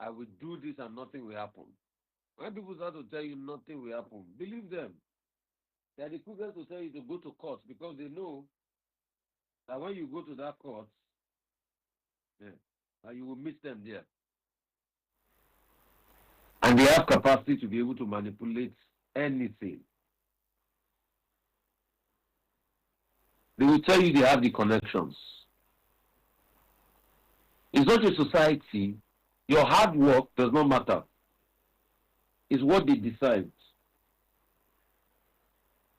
I will do this and nothing will happen. When people start to tell you nothing will happen, believe them. They are the quickest to tell you to go to court because they know that when you go to that court, you will meet them there. And they have capacity to be able to manipulate anything. They will tell you they have the connections. In such a society, your hard work does not matter. It's what they decide.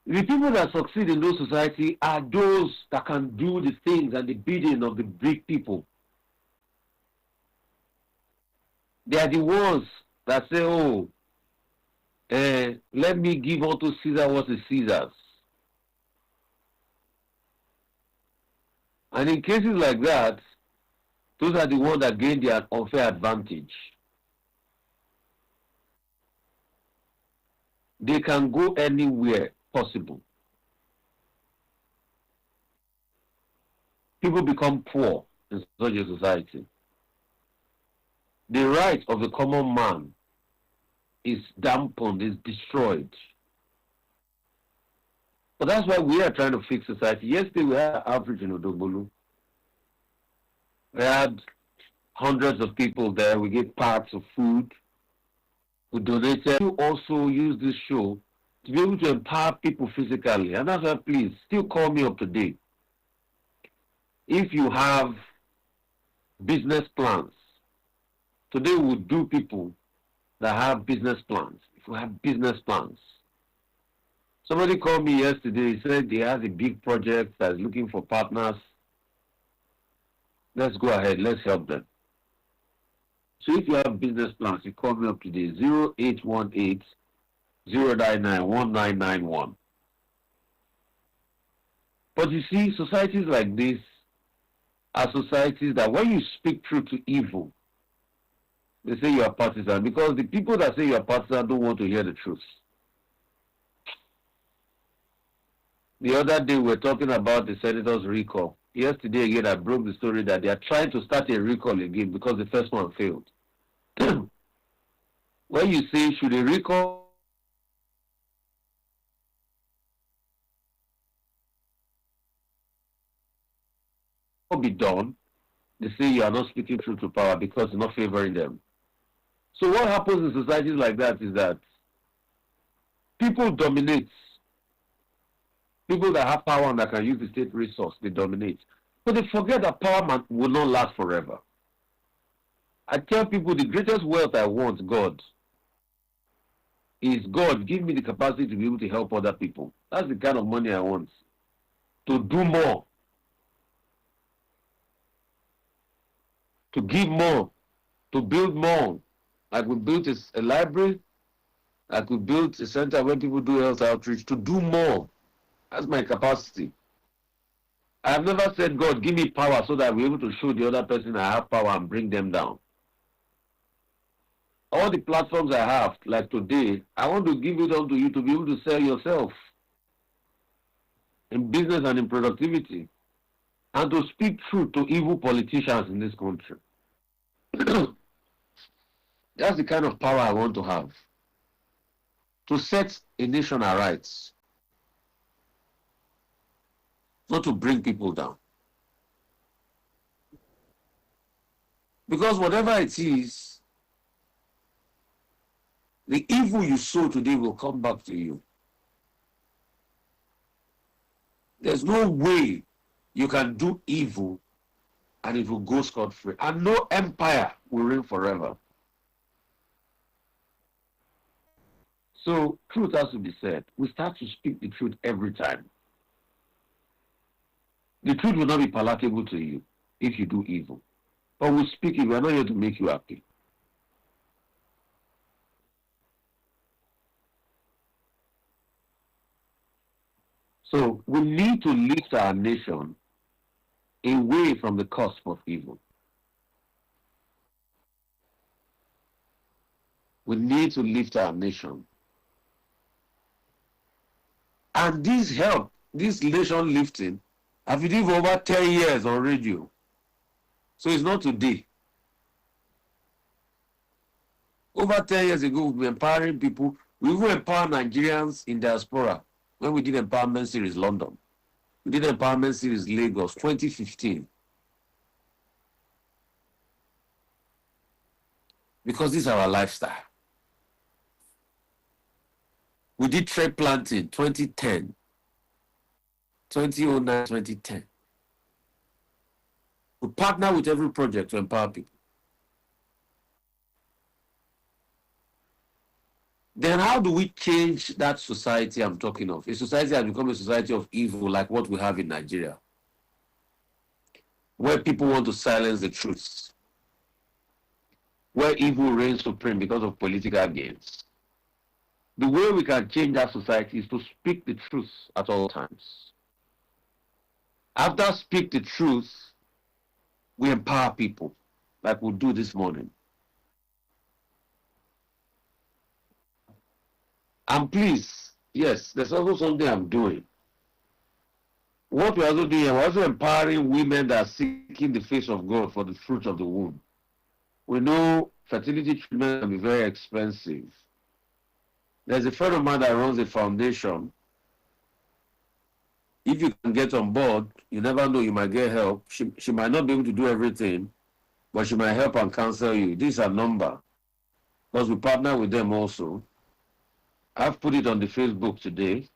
The people that succeed in those societies are those that can do the things and the bidding of the big people. They are the ones that say, oh, let me give unto Caesar what is Caesar's. And in cases like that, those are the ones that gain their unfair advantage. They can go anywhere possible. People become poor in such a society. The right of the common man is dampened, is destroyed. But that's why we are trying to fix society. Yesterday we had an outreach in Odogbolu. We had hundreds of people there. We gave parts of food. We donated. You also use this show to be able to empower people physically. And that's why, please, still call me up today. If you have business plans, today we'll do people that have business plans. If you have business plans. Somebody called me yesterday. He said he has a big project that's looking for partners. Let's go ahead. Let's help them. So if you have business plans, you call me up today, 0818 099 1991. But you see, societies like this are societies that when you speak truth to evil, they say you are partisan, because the people that say you are partisan don't want to hear the truth. The other day we were talking about the senator's recall. Yesterday again I broke the story that they are trying to start a recall again because the first one failed. When you say should a recall be done, they say you are not speaking truth to power because you're not favoring them. So what happens in societies like that is that people dominate. People that have power and that can use the state resource, they dominate. But they forget that power will not last forever. I tell people the greatest wealth I want, God, is God, give me the capacity to be able to help other people. That's the kind of money I want. To do more. To give more. To build more. I could build a library. I could build a center where people do health outreach. To do more. That's my capacity. I have never said, God, give me power so that I'll be able to show the other person I have power and bring them down. All the platforms I have, like today, I want to give it on to you to be able to sell yourself in business and in productivity, and to speak truth to evil politicians in this country. That's the kind of power I want to have. To set a nation aright. Not to bring people down. Because whatever it is, the evil you sow today will come back to you. There's no way you can do evil and it will go scot-free. And no empire will reign forever. So truth has to be said. We start to speak the truth every time. The truth will not be palatable to you if you do evil. But we speak it, we are not here to make you happy. So we need to lift our nation away from the cusp of evil. We need to lift our nation. And this help, this nation lifting, I've been doing for over 10 years on radio. So it's not today. over 10 years ago, we were empowering people. We even empower Nigerians in diaspora when we did Empowerment Series London. We did Empowerment Series Lagos 2015. Because this is our lifestyle. We did tree planting 2010, 2009, 2010. We partner with every project to empower people. Then how do we change that society I'm talking of? A society has become a society of evil like what we have in Nigeria, where people want to silence the truth, where evil reigns supreme because of political gains. The way we can change that society is to speak the truth at all times. After speak the truth, we empower people like we'll do this morning. And please, yes, there's also something I'm doing. What we're also doing, we're also empowering women that are seeking the face of God for the fruit of the womb. We know fertility treatment can be very expensive. There's a friend of mine that runs a foundation. If you can get on board, you never know, you might get help. She might not be able to do everything, but she might help and counsel you. This is her number, because we partner with them also. I've put it on the Facebook today.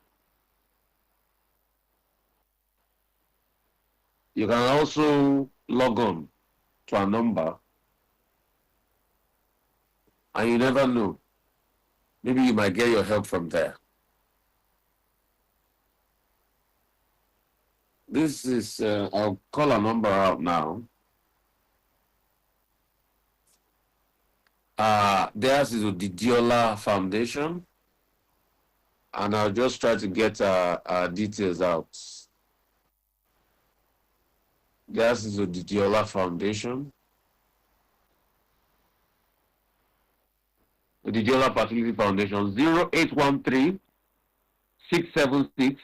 You can also log on to our number, and you never know. Maybe you might get your help from there. This is, I'll call a number out now. Theirs is the Diola Foundation, and I'll just try to get details out. Theirs is the Diola Foundation. The Diola Fertility Foundation, 0813 676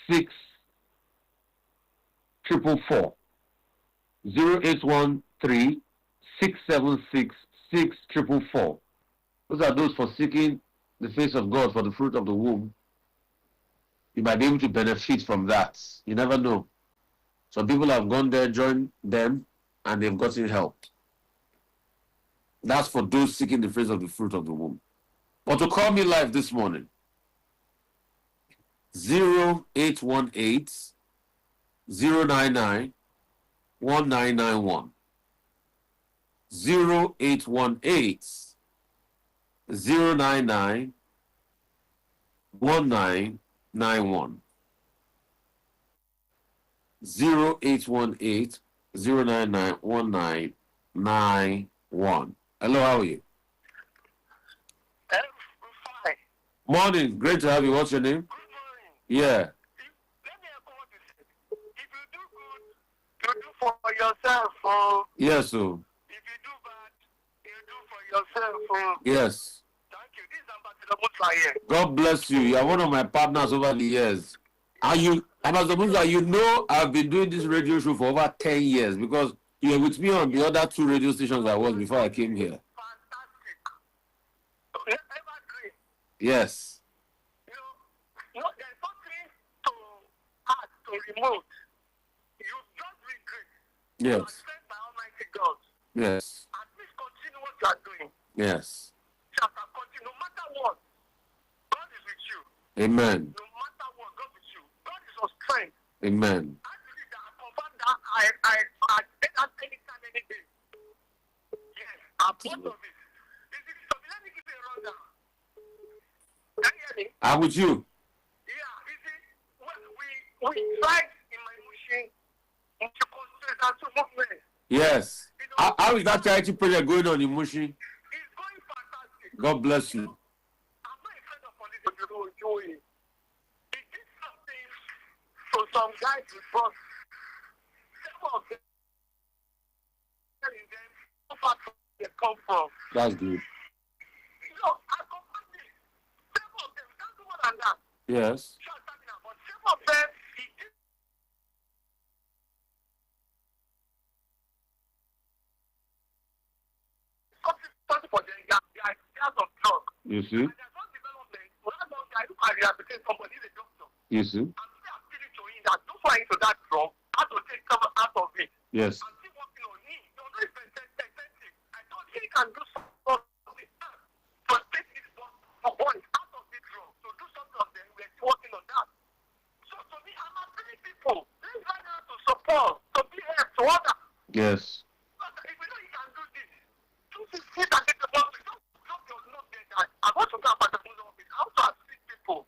6444. 0813 676 6444. Those are those for seeking the face of God for the fruit of the womb. You might be able to benefit from that. You never know. Some people have gone there, joined them, and they've gotten help. That's for those seeking the face of the fruit of the womb. But to call me live this morning, 0818 099 1991. 0818 099 1991. 0818 099 1991. Hello, how are you? Rufai. Morning, great to have you. What's your name? Good morning. Yeah. Let me echo what you said. If you do good, you do for yourself. Yes, so. If you do bad, you do for yourself. Yes. Thank you. This is Ambassador Musa here. God bless you. You are one of my partners over the years. And you, Ambassador Musa, you know I've been doing this radio show for over 10 years because you were with me on the other 2 radio stations I was before I came here. Fantastic. Evergreen. Yes. You know, there's something to add, to remove. You've just been great. You are Yes. sent by Almighty God. Yes. At least continue what you are doing. Yes. Just continue. No matter what, God is with you. Amen. No matter what, God is with you. God is your strength. Amen. I believe that I confirm that I did that anytime, any day. Yes, I'm part of it. So let me give you a rundown. Can you hear me? I'm with you. Yeah, you see, we tried in my machine to concentrate on 2 movements. Yes. How is that charity project going on in Mushi? It's going fantastic. God bless you. I'm not a friend of police if you don't enjoy it. It did something to some guys with brought several of them telling them how far they come from. That's good. You know, I confirm this. Several of them, can't do more than that. Yes. Sure, talking about several of them, he did something for them. You see? And there's no development. For that long guy, look at rehabilitate somebody, is a doctor. You see? I'm still appealing to him that those who are into that drug, how to take some out of it. Yes. I'm still working on him. No, no, it's expensive. I thought he can do something to take these boys out of the drug. To do something of them, we're still working on that. So to me, I'm appealing people. Let's learn how to support, to be help to others. Yes. But if we know he can do this, don't sit and take the ball. Don't drop your note there that I want to go about the office. I want to assist people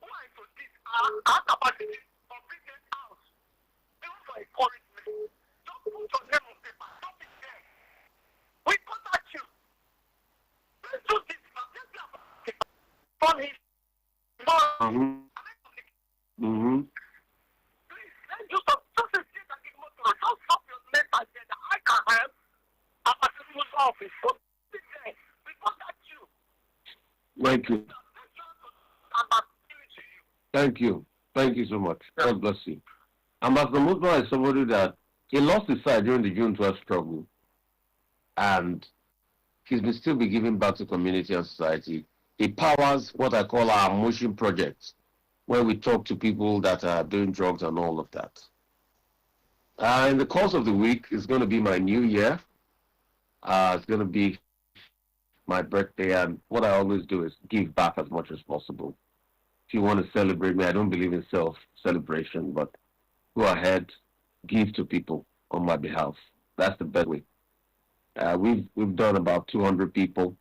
who are into this. I have capacity to bring them out. Even for encouragement. Don't put your name on paper. Don't be there. We contact you. Let's do this. Let's be about it. From his Mm-hmm. Please, let's do something. Just a thing that is motor. Just stop your neck and say that I can help. I'm at the office. Don't be there. We contact you. Thank you. Thank you. Thank you so much. God bless you. Ambassador Musba is somebody that he lost his sight during the June 12 struggle. And he's been still be giving back to community and society. He powers what I call our motion projects, where we talk to people that are doing drugs and all of that. In the course of the week, it's going to be my new year. It's going to be my birthday, and what I always do is give back as much as possible. If you want to celebrate me, I don't believe in self-celebration, but go ahead, give to people on my behalf. That's the best way. We've done about 200 people.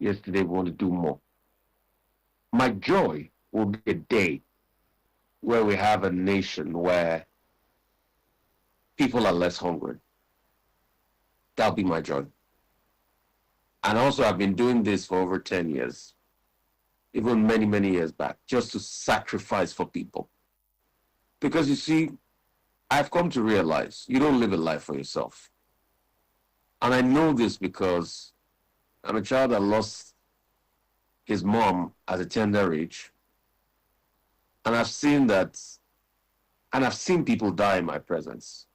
Yesterday, we want to do more. My joy will be a day where we have a nation where people are less hungry. That'll be my joy. And also, I've been doing this for over 10 years, even many, many years back, just to sacrifice for people. Because you see, I've come to realize you don't live a life for yourself. And I know this because I'm a child that lost his mom at a tender age. And I've seen that, and I've seen people die in my presence.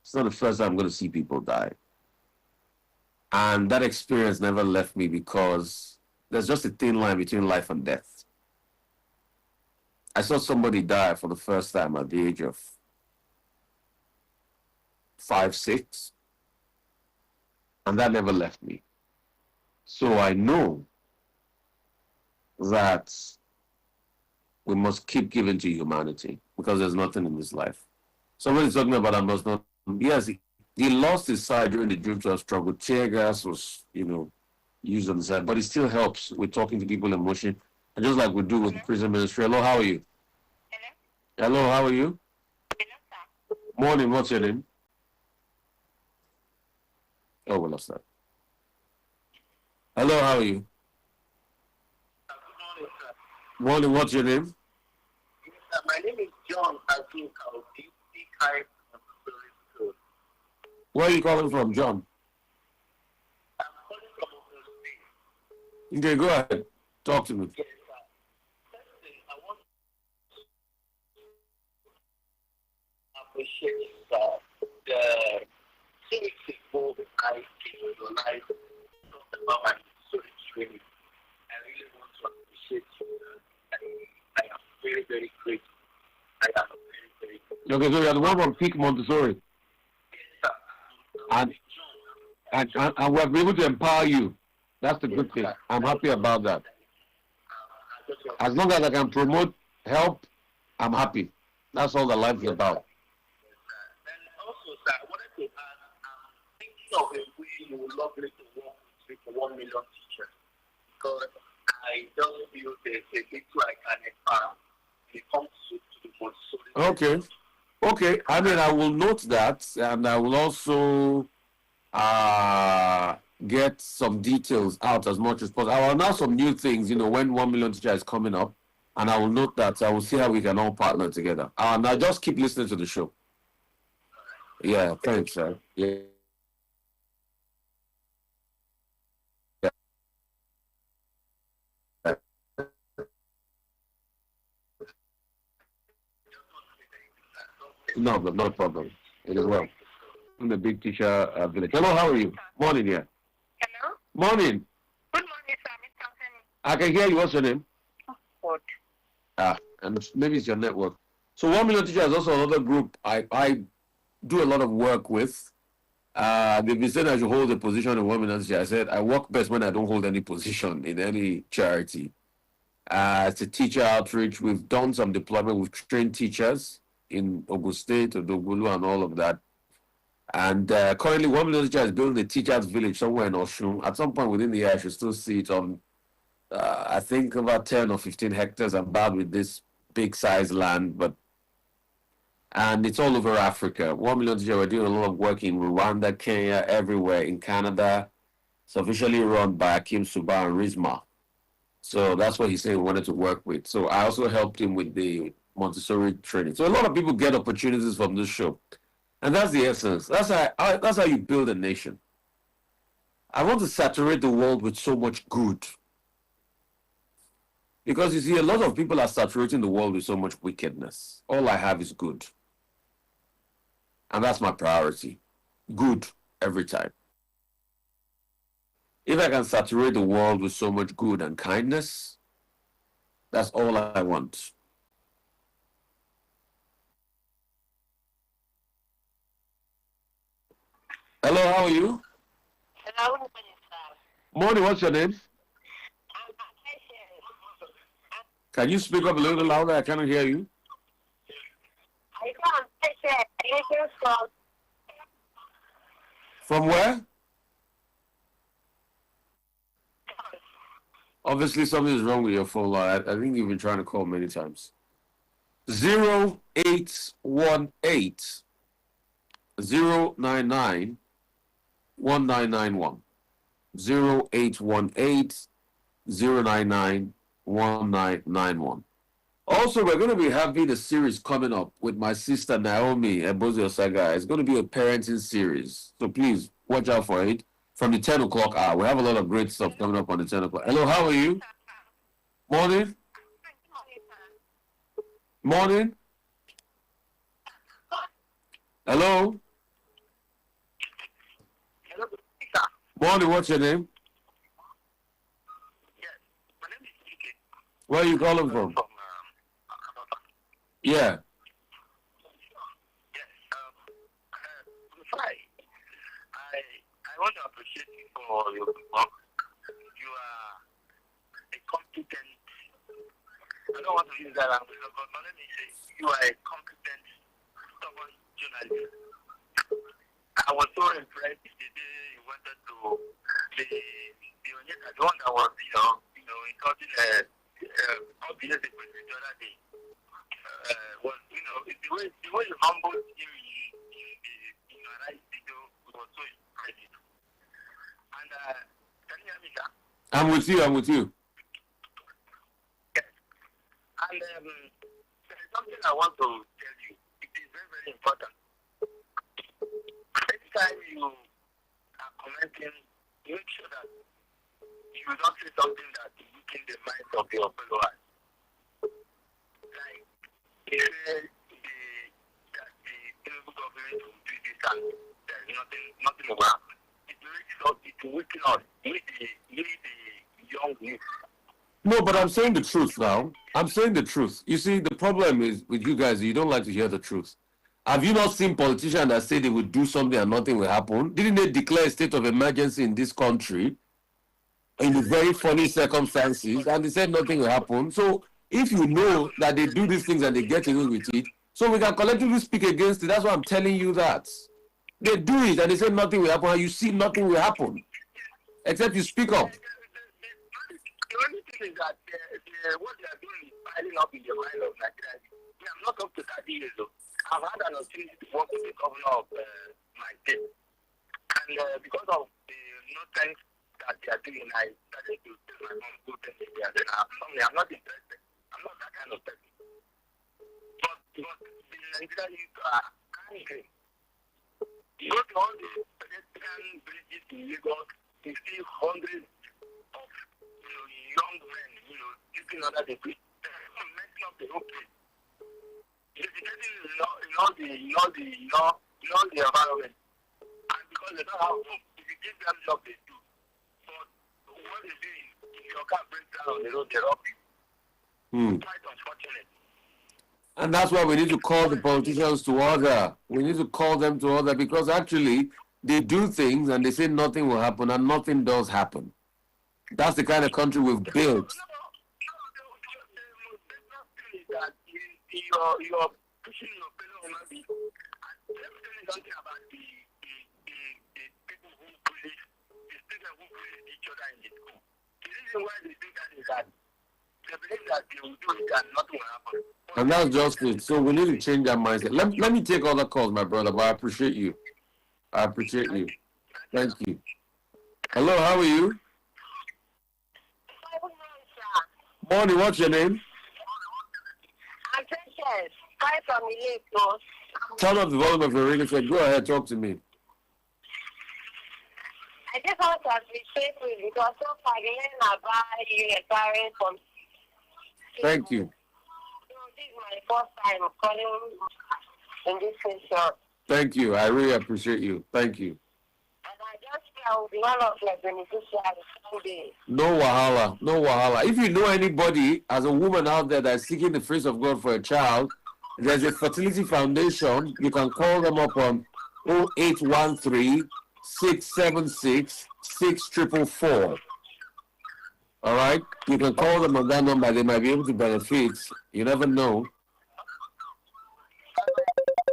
It's not the first time I'm going to see people die. And that experience never left me because there's just a thin line between life and death. I saw somebody die for the first time at the age of 5, 6. And that never left me. So I know that we must keep giving to humanity because there's nothing in this life. Somebody's talking about I must not. Yes, he lost his sight during the June 12 struggle. Tear gas was, used on the side, but it still helps with talking to people in motion. And just like we do with the prison ministry. Hello, how are you? Hello, how are you? Morning, what's your name? Oh, we lost that. Hello, how are you? Good morning, sir. Morning, what's your name? My name is John. I think I'll be kind of school. Where are you calling from, John? I'm calling from Oseni. Okay, go ahead. Talk to me. Yes, sir. First thing, I want to appreciate the 2 weeks ago I came to your life talked about my story training. I really want to appreciate you. I am very, very grateful. I am very, very grateful. Okay, so you're the one from Peak Montessori. Yes, sir. And we've been able to empower you. That's the good thing. I'm happy about that. As long as I can promote, help, I'm happy. That's all that life is about. And also, sir, I wanted to ask, I'm thinking of a way you would love me to work with 1 million teachers. Because I just feel there's a little I can empower when it comes to the Montessori. Okay. I mean, I will note that, and I will also get some details out as much as possible. I will announce some new things, when 1 million teacher is coming up, and I will note that. I will see how we can all partner together. Now just keep listening to the show. Yeah, thanks, sir. Yeah. No, not a problem. It is well. I'm the big teacher village. Hello, how are you? Morning, yeah. Hello? Morning. Good morning, sir, Mr. Oseni. I can hear you. What's your name? What? And maybe it's your network. So 1 Million Teachers is also another group I do a lot of work with. They've been saying I should hold a position in 1 Million Teachers. I said I work best when I don't hold any position in any charity. It's a teacher outreach. We've done some deployment. We've trained teachers in Ogun State, Odogulu, and all of that. And currently, 1 Million Teachers is building a teachers' village somewhere in Oshun. At some point within the year, I should still see it on, I think, about 10 or 15 hectares. I'm bad with this big size land, and it's all over Africa. 1 Million Teachers, we're doing a lot of work in Rwanda, Kenya, everywhere, in Canada. It's officially run by Akim Suba and Rizma. So that's what he said he wanted to work with. So I also helped him with the Montessori training. So a lot of people get opportunities from this show. And that's the essence. That's how you build a nation. I want to saturate the world with so much good. Because you see, a lot of people are saturating the world with so much wickedness. All I have is good. And that's my priority. Good every time. If I can saturate the world with so much good and kindness, that's all I want. Hello, how are you? Hello, Morning, what's your name? Can you speak up a little louder? I cannot hear you. I can't take it From where? Obviously, something is wrong with your phone line. I think you've been trying to call many times. 0818 099 1991. 0818 099 1991. Also, we're going to be having a series coming up with my sister Naomi Ebozi Osaga. It's going to be a parenting series. So please watch out for it from the 10 o'clock hour. We have a lot of great stuff coming up on the 10 o'clock. Hello, how are you? Morning. Morning. Hello. Hello, sir. Morning, what's your name? Yes, my name is Ike. Where are you calling from? Yeah. Yes, Rufai, I want to appreciate you for your work. You are a competent, I don't want to use that language, but let me say, you are a competent, stubborn journalist. I was so impressed the day you wanted to, the one that was, insulting obvious the other day. Was it's the way you humbled him in your right video was so impressive. And can you hear me, sir? I'm with you. I'm with you. Yes. And there's something I want to tell you. It is very, very important. Anytime you are commenting, make sure that you don't say something that will weaken the minds of your followers. Like, if that the Tinubu government will do this and there's nothing will happen. It will weaken us. Need the young youth. No, but I'm saying the truth now. I'm saying the truth. You see, the problem is with you guys, you don't like to hear the truth. Have you not seen politicians that say they will do something and nothing will happen? Didn't they declare a state of emergency in this country in very funny circumstances and they said nothing will happen? So if you know that they do these things and they get away with it, so we can collectively speak against it. That's why I'm telling you that. They do it and they say nothing will happen and you see nothing will happen. Except you speak up. The only thing is that what they are doing is piling up in the mind of Nigeria. I'm not up to 30 years old. I've had an opportunity to work with the governor of my state. And because of the thanks that they are doing, I started to tell my mom to tell me that I'm not interested. I'm not that kind of person. But the Nigerian youth are angry. You go to all the pedestrian bridges in Lagos, you see hundreds of young men, sleeping under the bridge, messing up the whole place. Educating in all the environment. And because they don't have hope, if you give them job, they do. But what they're doing, your car breaks down on the road, they rob you. Hmm. Quite unfortunate. And that's why we need to call the politicians to order. We need to call them to order because actually they do things and they say nothing will happen and nothing does happen. That's the kind of country we've built. That you're pushing your fellow human being. And let me tell you something about the people who bully, the students who bully each other in the school. The reason why they do that is that they believe that they will do it and nothing will happen. And that's just it. So we need to change our mindset. Let me take other calls, my brother, but I appreciate you. I appreciate you. Thank you. Hello, how are you? Morning, what's your name? I'm Precious. Hi from Ileko. Turn up the volume of your radio set. Go ahead, talk to me. I just want to appreciate you because so far the learn about you empowering from. Thank you. So this is my first time calling in this session. Thank you. I really appreciate you. Thank you. And I just feel I will be one of your beneficiaries today. No wahala. No wahala. If you know anybody as a woman out there that's seeking the face of God for a child, there's a fertility foundation. You can call them up on 0813 676 6444. All right? You can call them on that number. They might be able to benefit. You never know.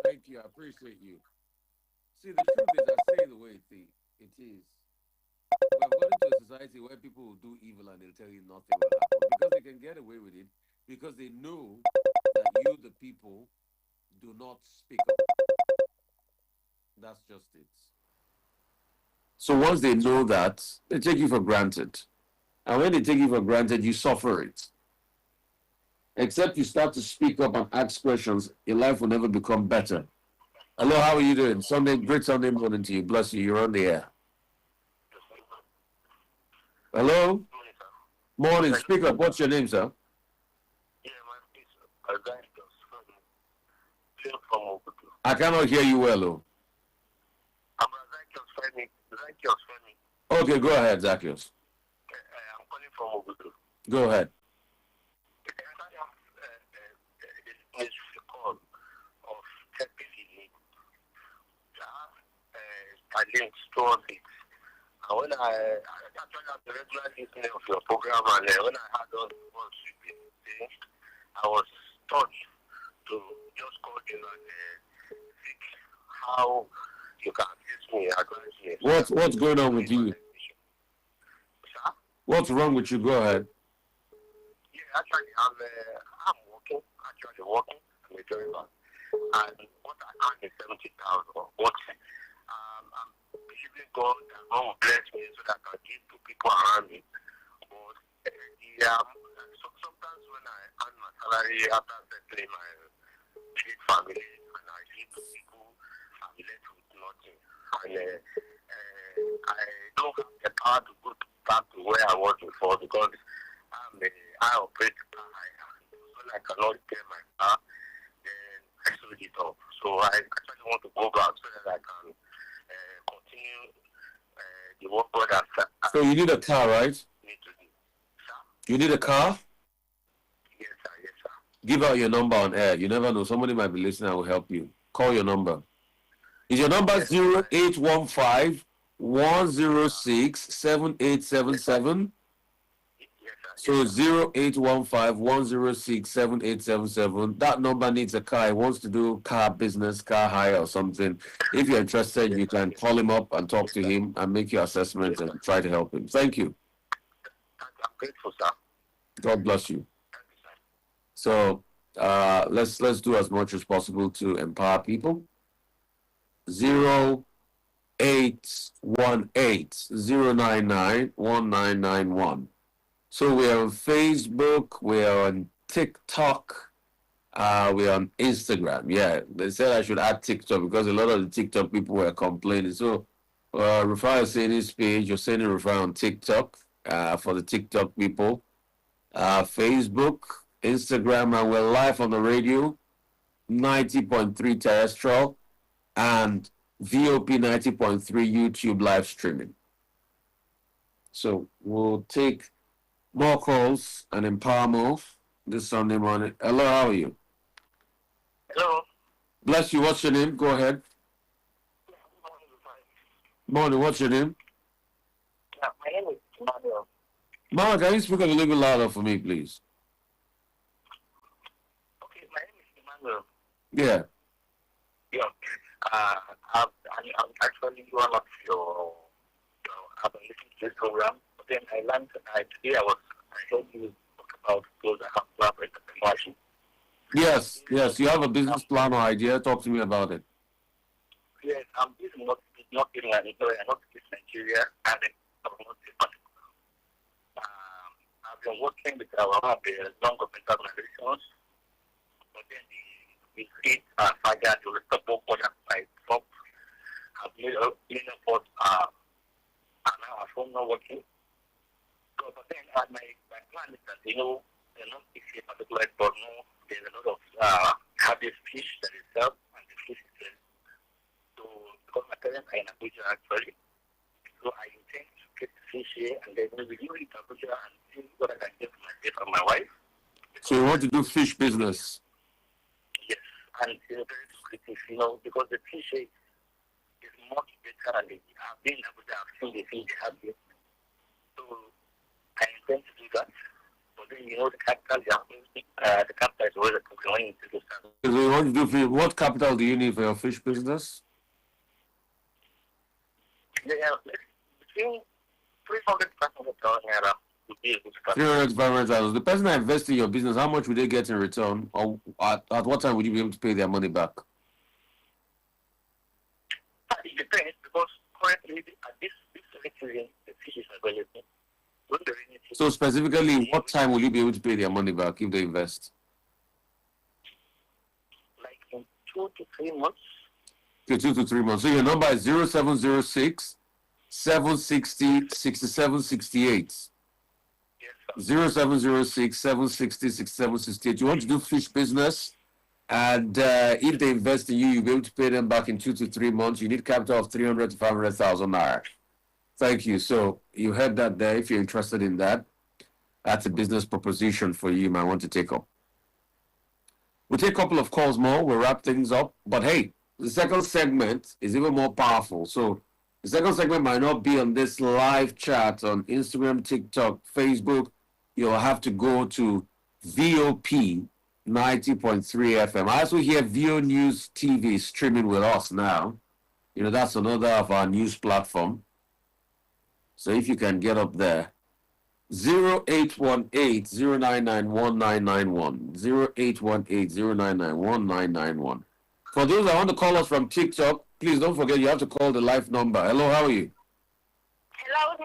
Thank you. I appreciate you. See, the truth is, I say the way it is. We've got into a society where people will do evil and they'll tell you nothing will happen because they can get away with it because they know that you, the people, do not speak up. That's just it. So once they know that, they take you for granted. And when they take you for granted, you suffer it. Except you start to speak up and ask questions, your life will never become better. Hello, how are you doing? Great Sunday morning to you. Bless you. You're on the air. Hello? Morning. Speak up. What's your name, sir? Yeah, my name is from Obudu. I cannot hear you well, oh. I'm Zacchaeus Femi. Okay, go ahead, Zacchaeus. I'm calling from Obudu. Go ahead. I have a call of helping the linked towards it. And when I actually have the regular listening of your program, and when I had all the words you've been saying, I was touched to just call you and seek how you can assist me, advise me. What's going on with you? Sir? What's wrong with you? Go ahead. Yeah, actually, I'm working. I'm a driver. And what I earn is 70,000. But I'm believing God that God will bless me so that I can give to people around me. But sometimes when I earn my salary after settling my big family and I give to people, I'm left with nothing. And I don't have the power to go back to where I was before because I operate car hire. So I cannot pay my car, then I sold it off. So I actually want to go back so that I can continue the work God has. So you need a car, right? Need to do. Sir? You need a car? Yes, sir. Yes, sir. Give out your number on air. You never know. Somebody might be listening and will help you. Call your number. Is your number 0815 106 7877? So 0815 106 7877. That number needs a car. He wants to do car business, car hire or something. If you're interested, you can call him up and talk to him and make your assessment and try to help him. Thank you. I'm grateful, sir. God bless you. So let's do as much as possible to empower people. 0818 099 1991. So we're on Facebook, we're on TikTok, we're on Instagram. Yeah, they said I should add TikTok because a lot of the TikTok people were complaining. So Rufai Oseni's page, Oseni Rufai on TikTok for the TikTok people. Facebook, Instagram, and we're live on the radio, 90.3 terrestrial, and VOP 90.3 YouTube live streaming. So we'll take More calls and empower more this Sunday morning. Hello, how are you? Hello. Bless you. What's your name? Go ahead. Morning. What's your name? Yeah, my name is Emmanuel. Mama, can you speak a little bit louder for me, please? Okay, my name is Emmanuel. Yeah. Yeah. I'm actually one of I've been listening to this program, but then I learned today I heard you talk about those that have collaborated technology. Yes. Yes. You have a business plan or idea? Talk to me about it. Yes, I'm busy not in Nigeria, not in Nigeria, and I'm not in particular. I've been working with one of the non-government organizations, but then the state fire, the responsible for that side, so I've made a effort, and now our phone not working. So, but then my plan is that, they're not fixing a particular but no, there's a lot of harvest fish that is served, and the fish is there. So, because my parents are in Abuja actually, so I intend to get the fish here and then maybe leave it in Abuja and see what I can get for myself and my wife. So you want to do fish business? Yes, and it's very lucrative, because the fish here is much better than I've been in Abuja, I've seen the fish they have here. So I intend to do that. But then, the capital, the capital is always a problem when you take a start. So you want to do fish? What capital do you need for your fish business? Yeah, between 300 to 500,000 naira would be a good start. 300 to 500,000. The person that invests in your business, how much would they get in return? Or at what time would you be able to pay their money back? It depends because currently at this season, the fish is available. When the rainy season, So specifically, what time will you be able to pay their money back if they invest? like in 2 to 3 months. Okay, 2 to 3 months. So your number is 0706 760 6768. Yes, sir. 0706 760 6768. You want to do fish business, and if they invest in you, you'll be able to pay them back in 2 to 3 months. You need capital of 300 to 500,000 naira. Thank you. So you heard that there. If you're interested in that, that's a business proposition for you. You might want to take up. We'll take a couple of calls more. We'll wrap things up. But hey, the second segment is even more powerful. So the second segment might not be on this live chat on Instagram, TikTok, Facebook. You'll have to go to VOP 90.3 FM. I also hear VO News TV streaming with us now. That's another of our news platform. So if you can get up there, 0818-099-1991. 0818-099-1991. For those that want to call us from TikTok, please don't forget you have to call the live number. Hello, how are you? Hello,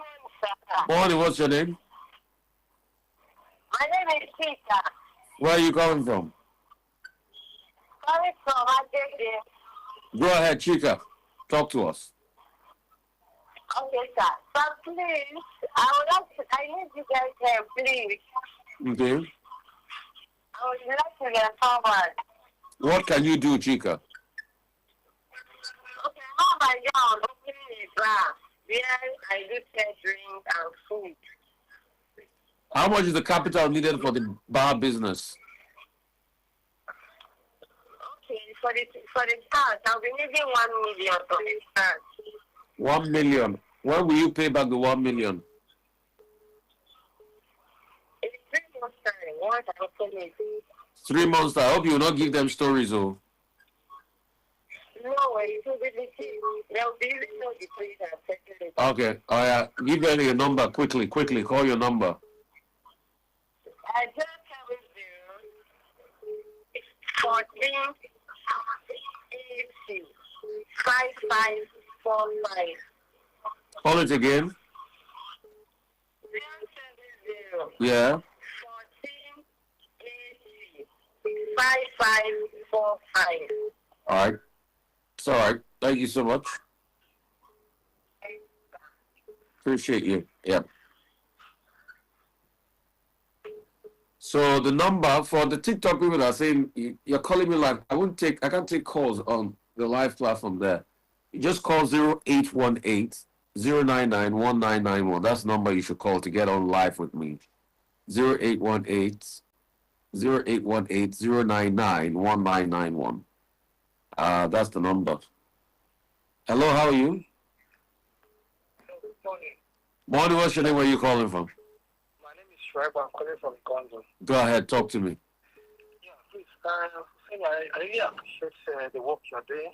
sir. Morning, what's your name? My name is Chika. Where are you calling from? Calling from Agege. Go ahead, Chica. Talk to us. Okay, sir. So please, I need you guys here, please. Okay. I would like to get forward. What can you do, Chica? Okay, how about y'all opening a bar where I do catering and food? How much is the capital needed for the bar business? Okay, for the start, I'll be needing 1 million for the start. 1 million. When will you pay back the 1 million? It's 3 months time. Once I open it. 3 months. I hope you will not give them stories, oh. No way, it will be the same. They'll be even know the place I'm taking it. Okay. Oh, yeah. Give them your number quickly. Quickly. Call your number. I just have it there. 14 80 5545. Call it again. 070 Yeah. 14 80 5545. All right. It's all right. Thank you so much. Appreciate you. Yeah. So the number for the TikTok people that are saying you're calling me live, I can't take calls on the live platform there. You just call 0818 099 1991. That's the number you should call to get on live with me. 0818 099 1991. That's the number. Hello, how are you? Good morning. Morning, what's your name? Where are you calling from? My name is Rufai. I'm calling from Gonzo. Go ahead, talk to me. Yeah, please. I really appreciate the work you're doing,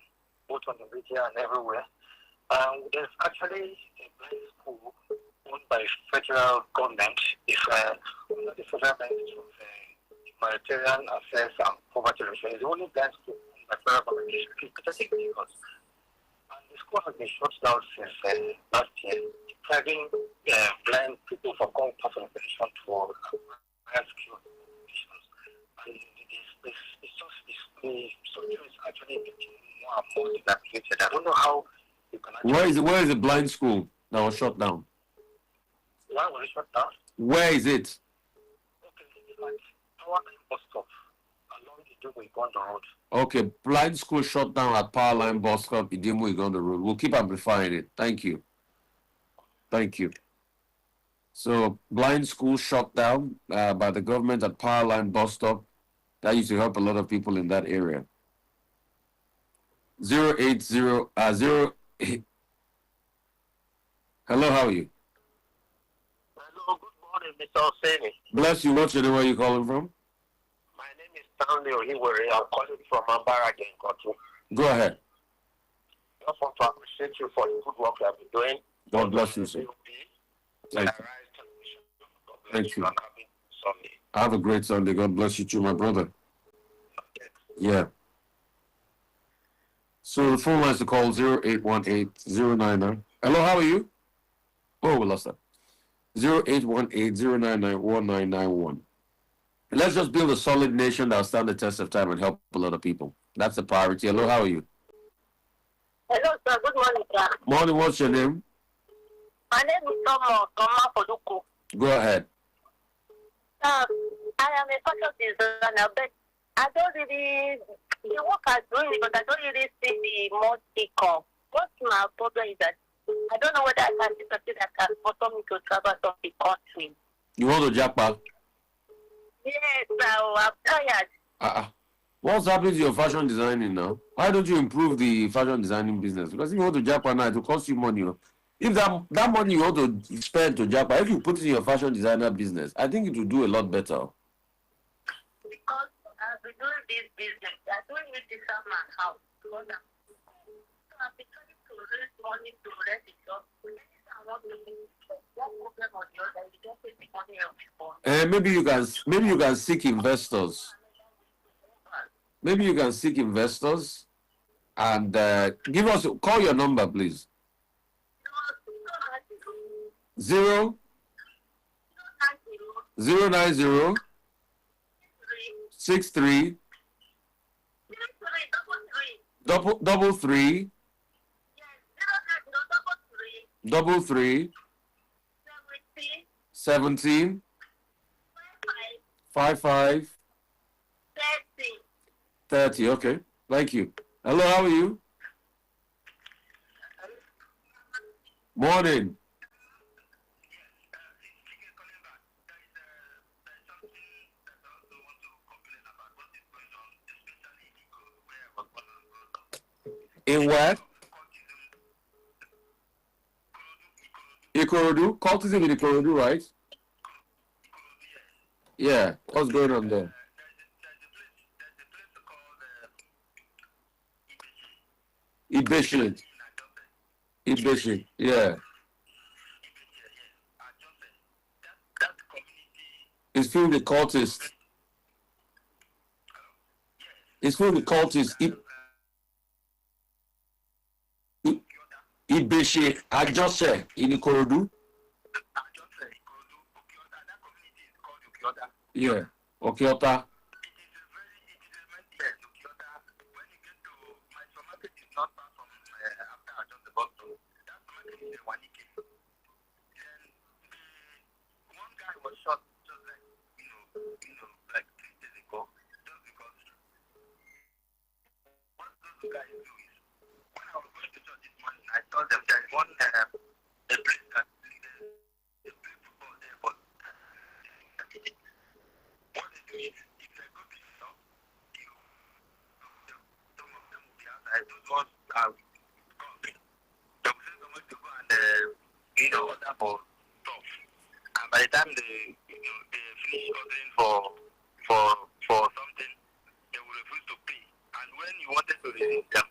both on the media and everywhere. There's actually a blind school owned by federal government. If under the federal ministry of humanitarian affairs and poverty reduction, it's the only blind school owned by federal government. It's pathetic because and the school has been shut down since last year, depriving blind people from going past education to higher skill conditions. And the structure is actually getting more and more dilapidated. I don't know how you can actually. Where is the blind school that was shut down? Why was it shut down? Where is it? Okay, it's like our bus stop along the Dubai Gondo Road. Okay, blind school shut down at Power Line Bus Stop, Idimu on the road. We'll keep amplifying it. Thank you. Thank you. So, blind school shut down by the government at Power Line Bus Stop. That used to help a lot of people in that area. 080 Hello, how are you? Hello, good morning, Mr. Oseni. Bless you. What's your name? Where are you calling from? My name is Stanley Ohiwere. I'm calling from Ambara again, Kotu. Go ahead. I just want to appreciate you for the good work you have been doing. God bless you, sir. Thank you. Thank you. Have a great Sunday. God bless you too, my brother. Yeah. So the phone lines to call 0818-099. Hello, how are you? Oh, we lost that. 0818-099-1991. Let's just build a solid nation that will stand the test of time and help a lot of people. That's the priority. Hello, how are you? Hello, sir. Good morning, sir. Morning, what's your name? My name is Toma Poduku. Go ahead. I am a fashion designer, but I don't really, the work I'm doing, but I don't really see the more income. What's my problem is that I don't know whether I can do something that can sponsor me to travel out of the country. You want to jackpot? Yes, I'm tired. What's happening to your fashion designing now? Why don't you improve the fashion designing business? Because if you want to jackpot now, it will cost you money. If that money you want to spend to jackpot, if you put it in your fashion designer business, I think it will do a lot better. Because I've been doing this business. I'm doing it to sell my house. So I've been trying to raise money to rent it up. I want to make one problem or the other. You just take the money out before. Maybe you can seek investors. Maybe you can seek investors and call your number, please. 090 63 double three 17 55 30. Okay, thank you. Hello, how are you? Morning. In where? Ikorodu? Cultism in Ikorodu, right? Yeah. What's going on there? Ibeshi. Yeah. It's filled with cultists. It's filled with cultists. Ibeshi, Ajose, in Ikorodu. Yeah. Okiota. I told them there's one a place that the time they finish ordering for something, they will refuse to pay. And when you wanted to release them,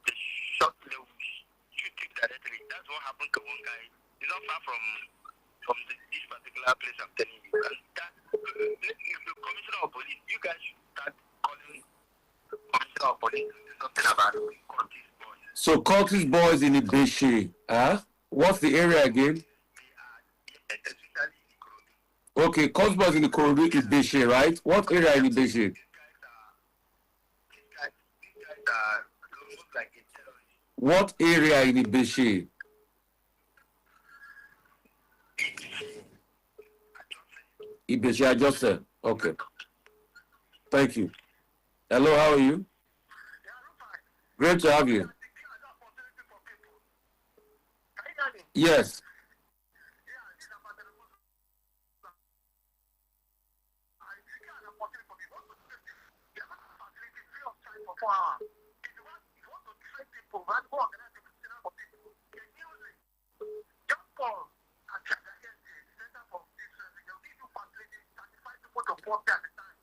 they will shoot you directly. That's what happened to one guy. He's not far from this particular place I'm telling you. And that the commissioner of police, you guys should start calling commissioner of police something about cultist boys. So cultist boys in Ibeshe, huh? What's the area again? Okay, cultist boys in the Korodu Ibeshe, right? What area in Ibeshe? These guys are almost like a terrorist. What area in Ibeshe? Ibeshe, I just said. Okay. Thank you. Hello, how are you? Great to have you. Yes.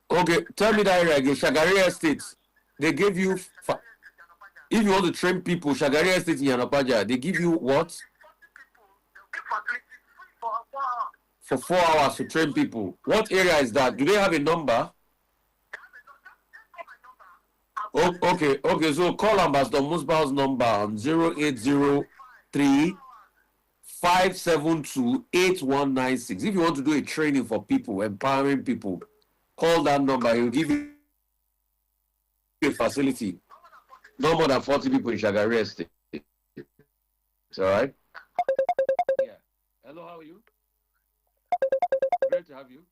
Okay, tell me that area again. Shagari Estate. They give you, if you want to train people, Shagari Estate in Yanapaja, they give you what? For 4 hours to train people. What area is that? Do they have a number? Oh, okay, so call Ambassador Musbau's number on 0803 572 8196. If you want to do a training for people, empowering people, call that number. He'll give you a facility. No more than 40 people in Shagari Estate. It's all right? Yeah. Hello, how are you? Great to have you.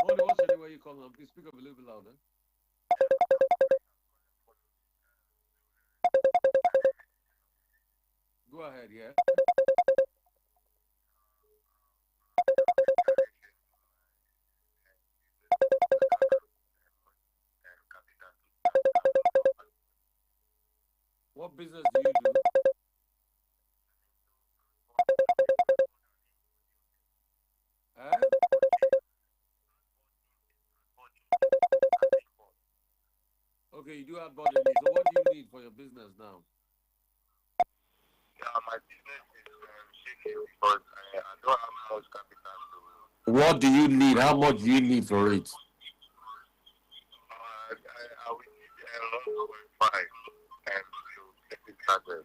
What's your name? Where you calling from? Please speak up a little bit louder. Go ahead, yeah. What business do you do? Okay, you do have body needs. So what do you need for your business now? Yeah, my business is shaking because I don't have much capital. What do you need? How much do you need for it? I will need 1.5 and to get it started.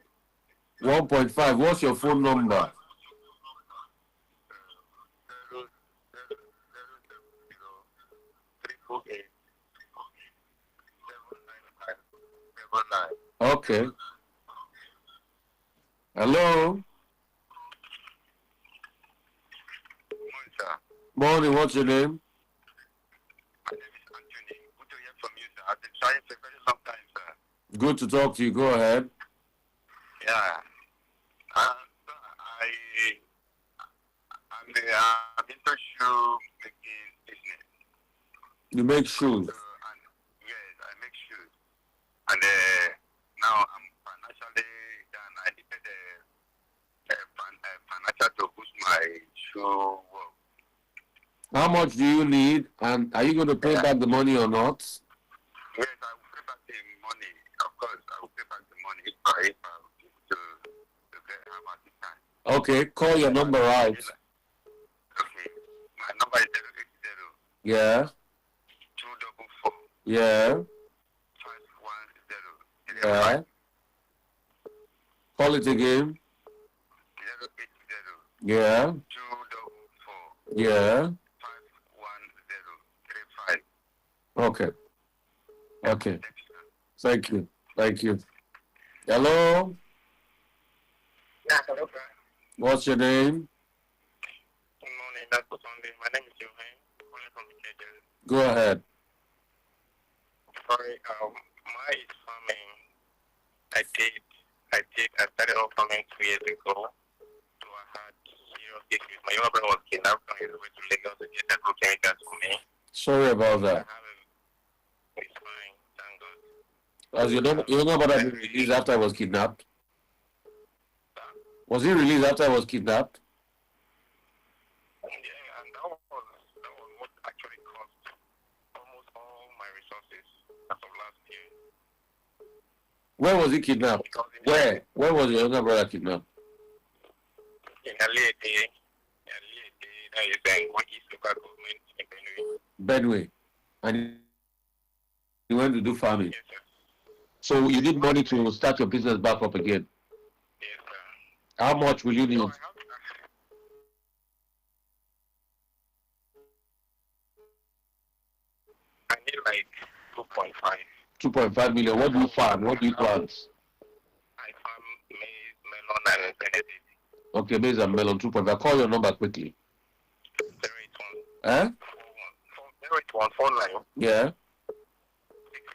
1.5. What's your phone number? 348 Okay. Hello. Morning. What's your name? My name is Anthony. Good to hear from you, sir. I've been trying for very long time, sir. Good to talk to you. Go ahead. Yeah. I'm into shoe making business. You make shoes. Yes, I make shoes. And now I'm financially done. I needed financial to boost my shoe work. How much do you need? And are you going to pay back the money or not? Yes, I will pay back the money. Of course, I will pay back the money if I to get how much it can. Okay, call your number out. Okay, my number is 080. Yeah. 244. Yeah. 510. Yeah. Call it again. 080. Yeah. 244. Yeah. 51035. Okay. Okay. Thank you. Thank you. Hello. Yeah, hello, sir. What's your name? Good morning, Dr. Sunday. My name is Johan. Calling from the KJ. Go ahead. Sorry, my farming. I started off farming 2 years ago. So I had serious issues. My younger brother was kidnapped on his way to Lagos to get agrochemicals for me. Sorry about that. It's fine, thank God. As you know about that released after I was kidnapped? Was he released after I was kidnapped? Where was he kidnapped? Where? Where was your younger brother kidnapped? In Aliete, that is what is local government in Benue. Benue. And you went to do farming. Yes, sir. So you need money to start your business back up again. Yes, sir. How much will you need? So I need like 2.5. 2.5 million. What do you farm? What do you plant? I farm maize, melon, and benedict. Okay, maize and melon. 2.5. Call your number quickly. 081 Eh? 08149 Yeah.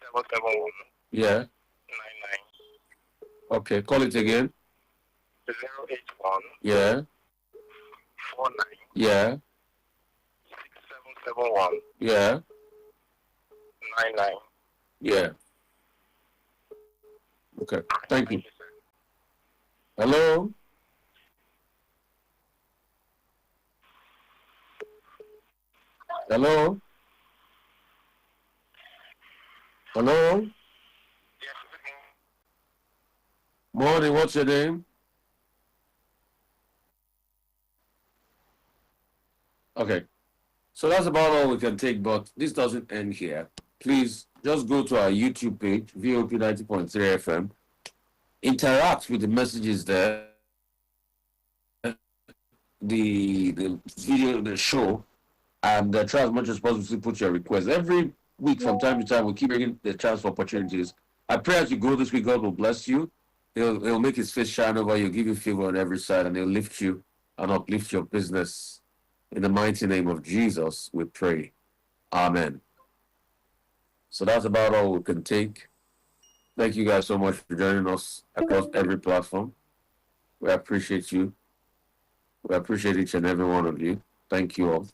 6771 Yeah. 99. Okay. Call it again. 081 Yeah. 49 Yeah. 6771 Yeah. 99. Yeah. Okay. Thank you. Thank you, sir. Hello. Hello. Hello. Yes, Morning. What's your name? Okay. So that's about all we can take, but this doesn't end here. Please just go to our YouTube page, VOP 90.3 FM. Interact with the messages there, the video, the show, and try as much as possible to put your requests. Every week, from time to time, we'll keep bringing the chance for opportunities. I pray as you go this week, God will bless you. He'll make his face shine over you, give you favor on every side, and he'll lift you and uplift your business. In the mighty name of Jesus, we pray. Amen. So that's about all we can take. Thank you guys so much for joining us across every platform. We appreciate you. We appreciate each and every one of you. Thank you all.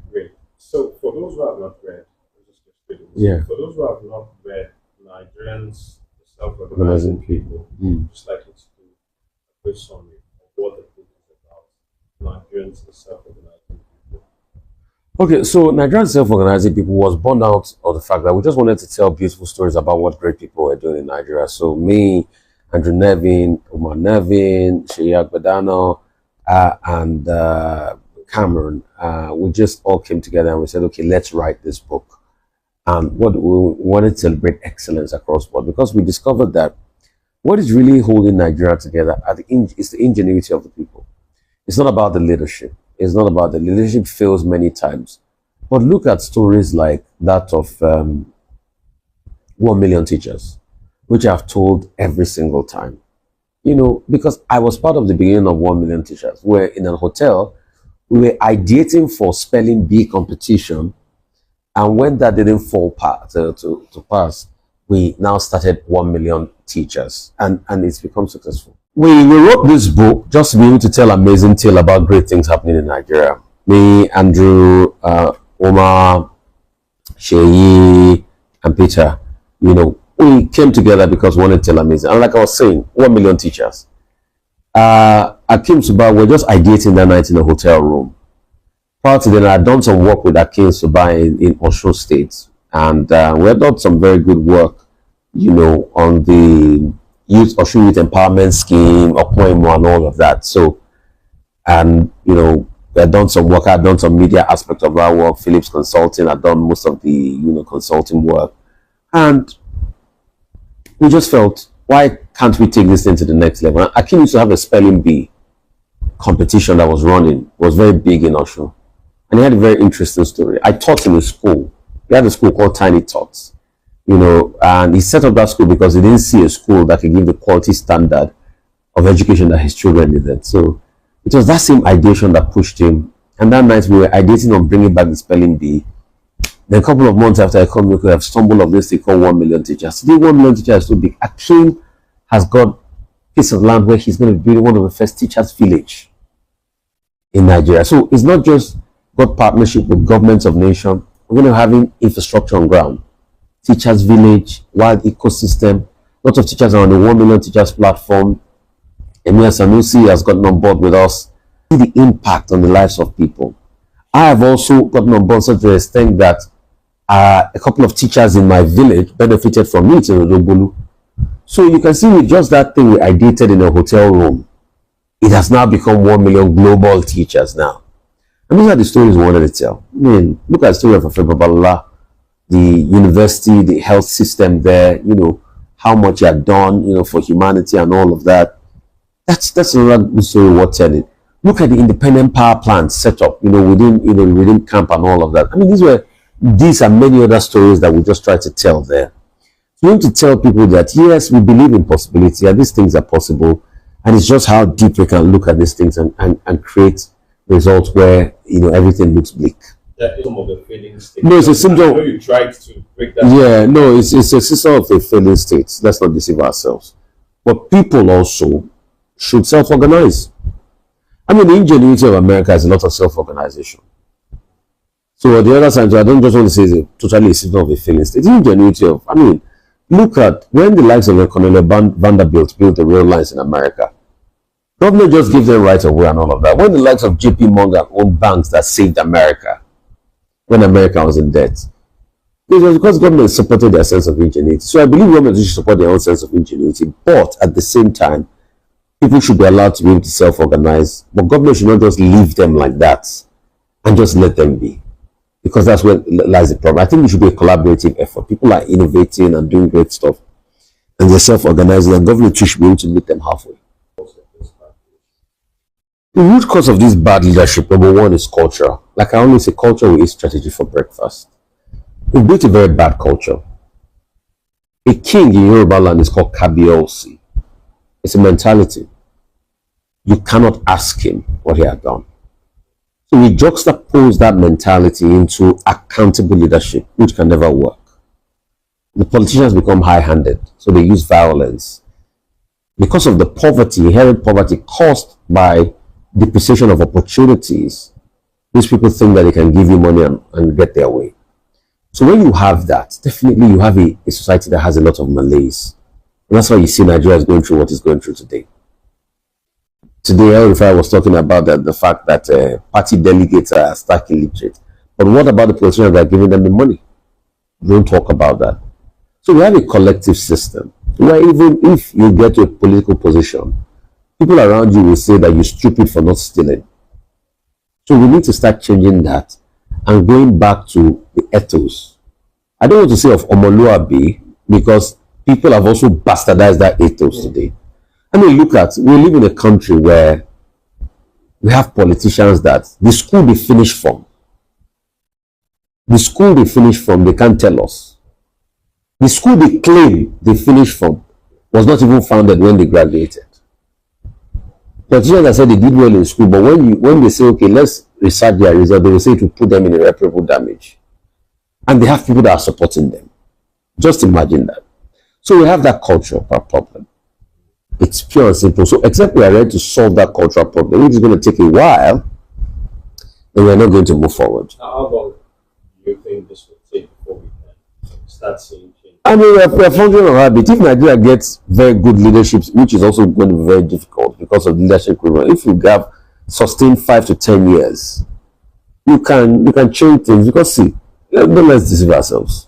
Great. So, for those who have not read, Yeah. for those who have not read Nigerians, the self-organizing people, just like it's to a quick summary of what the book is about. Nigerians, the self-organizing people. Okay, so Nigerian self-organizing people was born out of the fact that we just wanted to tell beautiful stories about what great people were doing in Nigeria. So me, Andrew Nevin, Umar Nevin, Sheyak Badano, and Cameron, we just all came together and we said, okay, let's write this book. What we wanted to celebrate excellence across board, because we discovered that what is really holding Nigeria together is the ingenuity of the people. It's not about the leadership. It's not about the leadership fails many times. But look at stories like that of 1 million teachers, which I've told every single time. You know, because I was part of the beginning of 1 million teachers, where in a hotel, we were ideating for spelling bee competition. And when that didn't fall to pass, we now started 1 million teachers, and it's become successful. We wrote this book just to be able to tell amazing tale about great things happening in Nigeria. Me, Andrew, Omar, Sheyi, and Peter, you know, we came together because we wanted to tell amazing. And like I was saying, 1 million teachers. Akim Suba, we're just ideating that night in a hotel room. Prior to then, I had done some work with Akin Suba in Osho State, and we had done some very good work, you know, on the Osho Youth Empowerment Scheme, Okmoimo, and all of that. So, and you know, we had done some work. I had done some media aspect of our work. Phillips Consulting, I'd done most of the consulting work, and we just felt, why can't we take this thing to the next level? Akin used to have a spelling bee competition that was running. It was very big in Osho. And he had a very interesting story. I taught in a school. He had a school called Tiny Tots, you know, and he set up that school because he didn't see a school that could give the quality standard of education that his children needed. So it was that same ideation that pushed him. And that night we were ideating on bringing back the spelling bee. Then a couple of months after I come, we could have stumbled on this thing called 1 million teachers. Today, 1 million teachers is so big. Akim has got a piece of land where he's going to build one of the first teachers' village in Nigeria. So it's not just got partnership with governments of nations. We're going to have infrastructure on ground. Teachers' village, wild ecosystem. Lots of teachers are on the 1 million teachers platform. Emir Sanusi has gotten on board with us. See the impact on the lives of people. I have also gotten on board such to the extent that a couple of teachers in my village benefited from it in Odogbolu. So you can see with just that thing we ideated in a hotel room, it has now become 1 million global teachers now. And these are the stories we wanted to tell. I mean, look at the story of Afe Babalola, the university, the health system there, you know, how much he had done, you know, for humanity and all of that. That's another good story worth telling. Look at the independent power plant set up, you know, within camp and all of that. I mean, these are many other stories that we just try to tell there. We need to tell people that yes, we believe in possibility and these things are possible, and it's just how deep we can look at these things and create results where, you know, everything looks bleak. That is some of the failing states. No, it's a symptom. I know you tried to break that. Yeah, no, it's a system of the failing states. Let's not deceive ourselves. But people also should self-organize. I mean, the ingenuity of America is a lot of self-organization. So on the other side, I don't just want to say it's totally a system of a failing state. The ingenuity of, I mean, look at when the likes of Colonel Vanderbilt built the rail lines in America. Government just gave them right of way and all of that. When the likes of JP Morgan owned banks that saved America, when America was in debt, it was because government supported their sense of ingenuity. So I believe government should support their own sense of ingenuity, but at the same time, people should be allowed to be able to self-organize, but government should not just leave them like that and just let them be, because that's where lies the problem. I think it should be a collaborative effort. People are innovating and doing great stuff, and they're self-organizing, and government should be able to meet them halfway. The root cause of this bad leadership, number one, is culture. Like I always say, culture will eat strategy for breakfast. We've built a very bad culture. A king in Yoruba land is called Kabiyesi. It's a mentality. You cannot ask him what he had done. So we juxtapose that mentality into accountable leadership, which can never work. The politicians become high-handed, so they use violence. Because of the poverty, inherent poverty caused by depreciation of opportunities, these people think that they can give you money and get their way. So when you have that, definitely you have a society that has a lot of malaise. And that's why you see Nigeria is going through what it's going through today. Today, Rufai was talking about the fact that party delegates are stark illiterate. But what about the politicians that are giving them the money? Don't talk about that. So we have a collective system where even if you get to a political position, people around you will say that you're stupid for not stealing. So we need to start changing that and going back to the ethos. I don't want to say of Omoluabi because people have also bastardized that ethos today. I mean, look at, we live in a country where we have politicians that the school they finish from, they can't tell us. The school they claim they finished from was not even founded when they graduated. Politicians that said they did well in school, but when they say, okay, let's research their result, they will say to put them in irreparable damage. And they have people that are supporting them. Just imagine that. So we have that cultural problem. It's pure and simple. So except we are ready to solve that cultural problem, which is going to take a while, then we're not going to move forward. How long do you think this will take before we can start seeing change? I mean, we're functioning on habit. If Nigeria gets very good leadership, which is also going to be very difficult because of leadership program, if you have sustained 5 to 10 years, you can change things. Because see, don't let's deceive ourselves.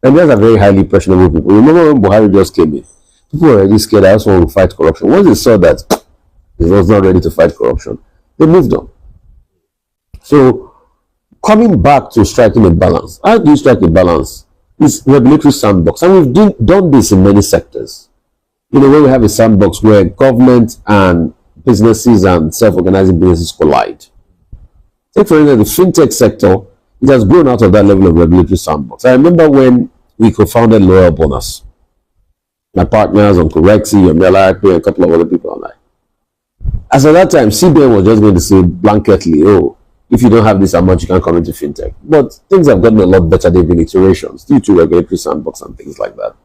Nigerians are very highly impressionable people. Remember when Buhari just came in? People were already scared. I also want to fight corruption. Once they saw that he was not ready to fight corruption, they moved on. So coming back to striking a balance, how do you strike a balance? It's regulatory sandbox, and we've done this in many sectors. You know, when we have a sandbox where government and businesses and self-organizing businesses collide. Take for instance the fintech sector, it has grown out of that level of regulatory sandbox. I remember when we co-founded Loyal Bonus. My partners, Uncle Rexy, Yomela, and a couple of other people online. As at that time, CBN was just going to say blanketly, oh, if you don't have this amount, you can't come into fintech. But things have gotten a lot better. There have been iterations due to regulatory sandbox and things like that.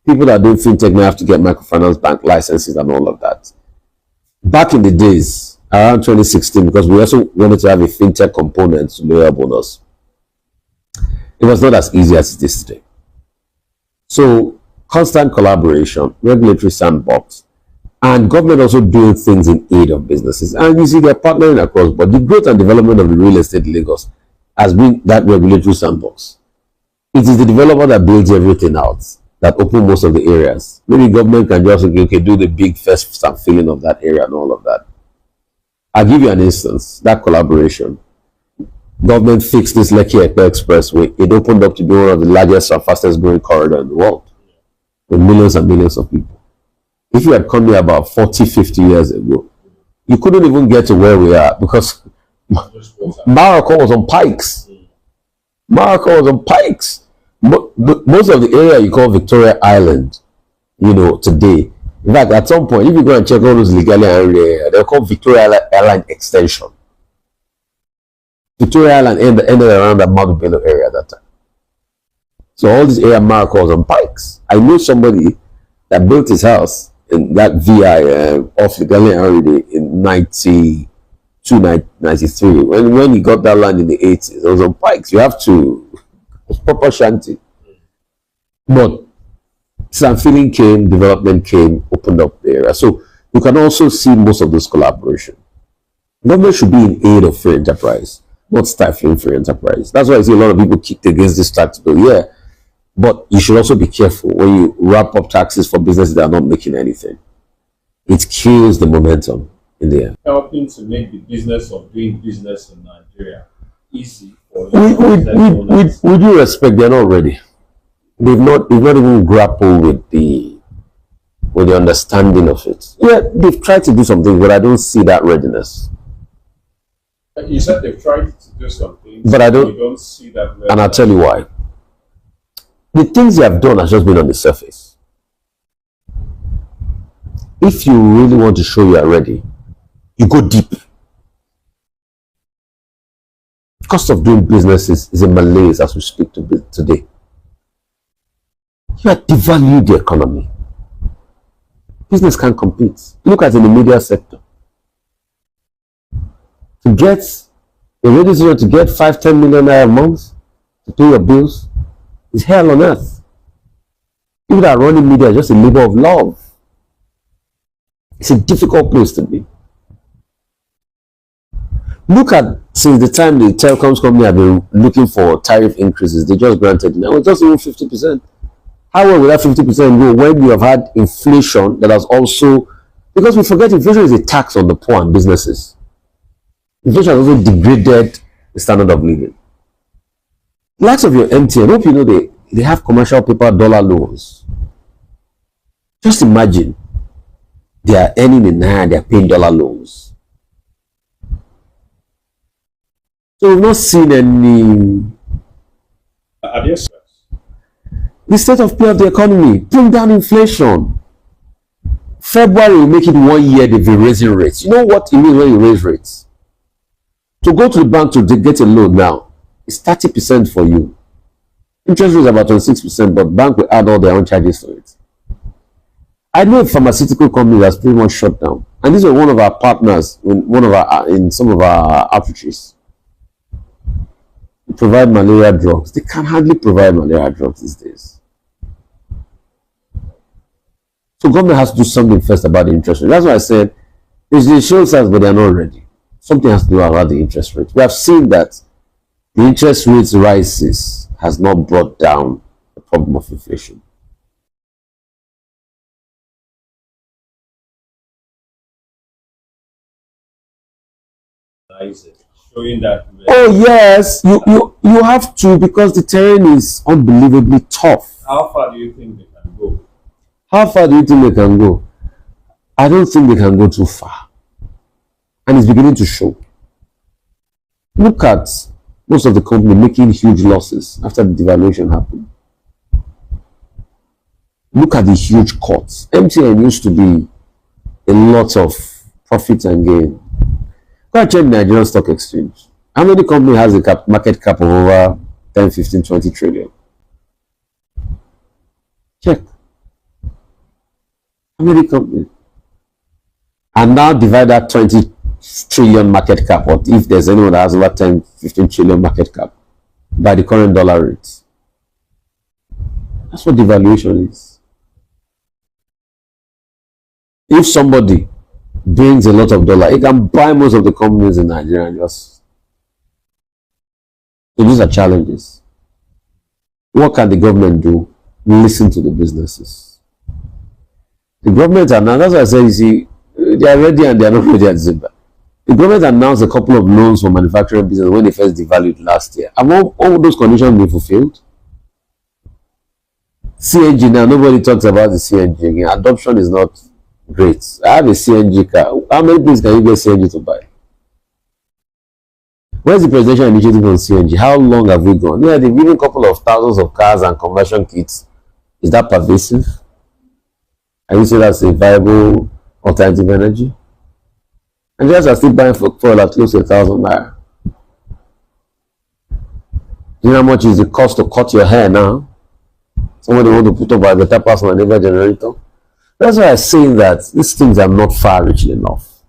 People that do fintech now have to get microfinance bank licenses and all of that. Back in the days, around 2016, because we also wanted to have a fintech component to Loyal Bonus, it was not as easy as it is today. So, constant collaboration, regulatory sandbox, and government also doing things in aid of businesses. And you see, they're partnering across, but the growth and development of the real estate in Lagos has been that regulatory sandbox. It is the developer that builds everything out, that open most of the areas. Maybe government can just okay, do the big first stamp filling of that area and all of that. I'll give you an instance, that collaboration. Government fixed this Lekki Epe Expressway. It opened up to be one of the largest and fastest growing corridor in the world with millions and millions of people. If you had come here about 40, 50 years ago, you couldn't even get to where we are because Morocco was on pikes. Morocco was on pikes. Most of the area you call Victoria Island, today. In fact, at some point, if you go and check all those legally areas, they're called Victoria Island Extension. Victoria Island ended around the Mount Bello area at that time. So all this area Morocco was on pikes. I know somebody that built his house in that VI off the Ghanaian in 92, 93. When he got that land in the 80s, it was on pikes. You have to, it was proper shanty. But some feeling came, development came, opened up the area. So you can also see most of this collaboration. Government should be in aid of free enterprise, not stifling free enterprise. That's why I see a lot of people kicked against this tax bill. Yeah. But you should also be careful when you wrap up taxes for businesses that are not making anything. It kills the momentum in the air. Helping to make the business of doing business in Nigeria easy for with due respect, they're not ready. They've not even grappled with the understanding of it. Yeah, they've tried to do something, but I don't see that readiness. You said they've tried to do something, but you don't see that readiness. And I'll tell you why. The things they have done has just been on the surface. If you really want to show you are ready, you go deep. Cost of doing business is a malaise as we speak today. You are devaluing the economy. Business can't compete. Look at in the media sector. To get a radio station to get 5-10 million naira a month to pay your bills is hell on earth. People that are running media are just a labor of love. It's a difficult place to be. Look at, since the time the telecoms company have been looking for tariff increases, they just granted now it's just even 50%. How well will that 50% go when you have had inflation that has also, because we forget inflation is a tax on the poor and businesses. Inflation has also degraded the standard of living. Lots of your MTN, I hope you know they have commercial paper dollar loans. Just imagine they are earning in naira, they are paying dollar loans. So we've not seen any. The state of play of the economy, bring down inflation. February will make it 1 year they've been raising rates. You know what it means when you raise rates? To go to the bank to get a loan now, it's 30% for you. Interest rate is about 26%, but bank will add all their own charges to it. I know a pharmaceutical company that's pretty much shut down, and this was one of our partners in some of our outreaches. They provide malaria drugs. They can hardly provide malaria drugs these days. So government has to do something first about the interest rate. That's why I said they show signs, but they are not ready. Something has to do about the interest rate. We have seen that the interest rates rises has not brought down the problem of inflation. Showing that. Oh yes, you have to, because the terrain is unbelievably tough. How far do you think they can go? How far do you think they can go? I don't think they can go too far. and it's beginning to show. Look at most of the company making huge losses after the devaluation happened. Look at the huge cuts. MTN used to be a lot of profit and gain. Go and check the Nigerian Stock Exchange. How many company has a market cap of over 10, 15, 20 trillion? Check. How many companies? And now divide that 20 trillion market cap, or if there's anyone that has over 10, 15 trillion market cap, by the current dollar rates. That's what devaluation is. If somebody brings a lot of dollar, he can buy most of the companies in Nigeria and just. So these are challenges. What can the government do? Listen to the businesses. The government are now, that's why I said, you see, they are ready and they are not ready at December. The government announced a couple of loans for manufacturing business when they first devalued last year. Have all those conditions been fulfilled? CNG now, nobody talks about the CNG again. Adoption is not great. I have a CNG car. How many things can you get CNG to buy? Where's the presidential initiative on CNG? How long have we gone? Yeah, they've given a couple of thousands of cars and conversion kits. Is that pervasive? And you say that's a viable alternative energy? And just are still buying for at close to 1,000 naira. Do you know how much is the cost to cut your hair now? Somebody want to put up a better person and never generator. That's why I'm saying that these things are not far-reaching enough.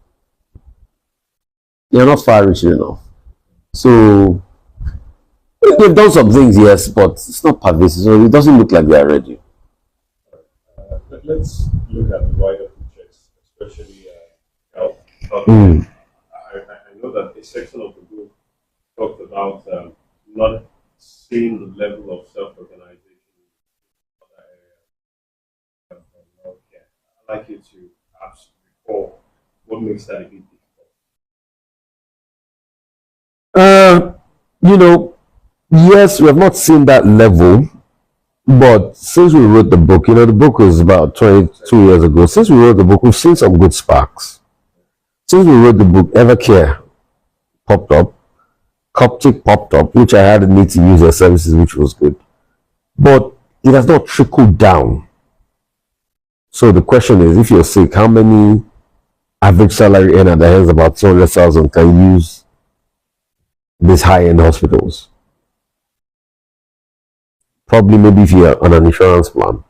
They are not far-reaching enough. So they've done some things, yes, but it's not pervasive. So it doesn't look like they are ready. Let's look at the wider pictures, especially health. I know that a section of the book talked about not seeing the level of self-organization in other areas from healthcare. I'd like you to perhaps recall what makes that a bit difficult. Yes, we have not seen that level, but since we wrote the book, the book was about 22 years ago. Since we wrote the book, we've seen some good sparks. Since we wrote the book, Evercare popped up, Coptic popped up, which I had a need to use their services, which was good. But it has not trickled down. So the question is, if you're sick, how many average salary earner that has about 200,000 can use these high-end hospitals? Probably maybe if you're on an insurance plan.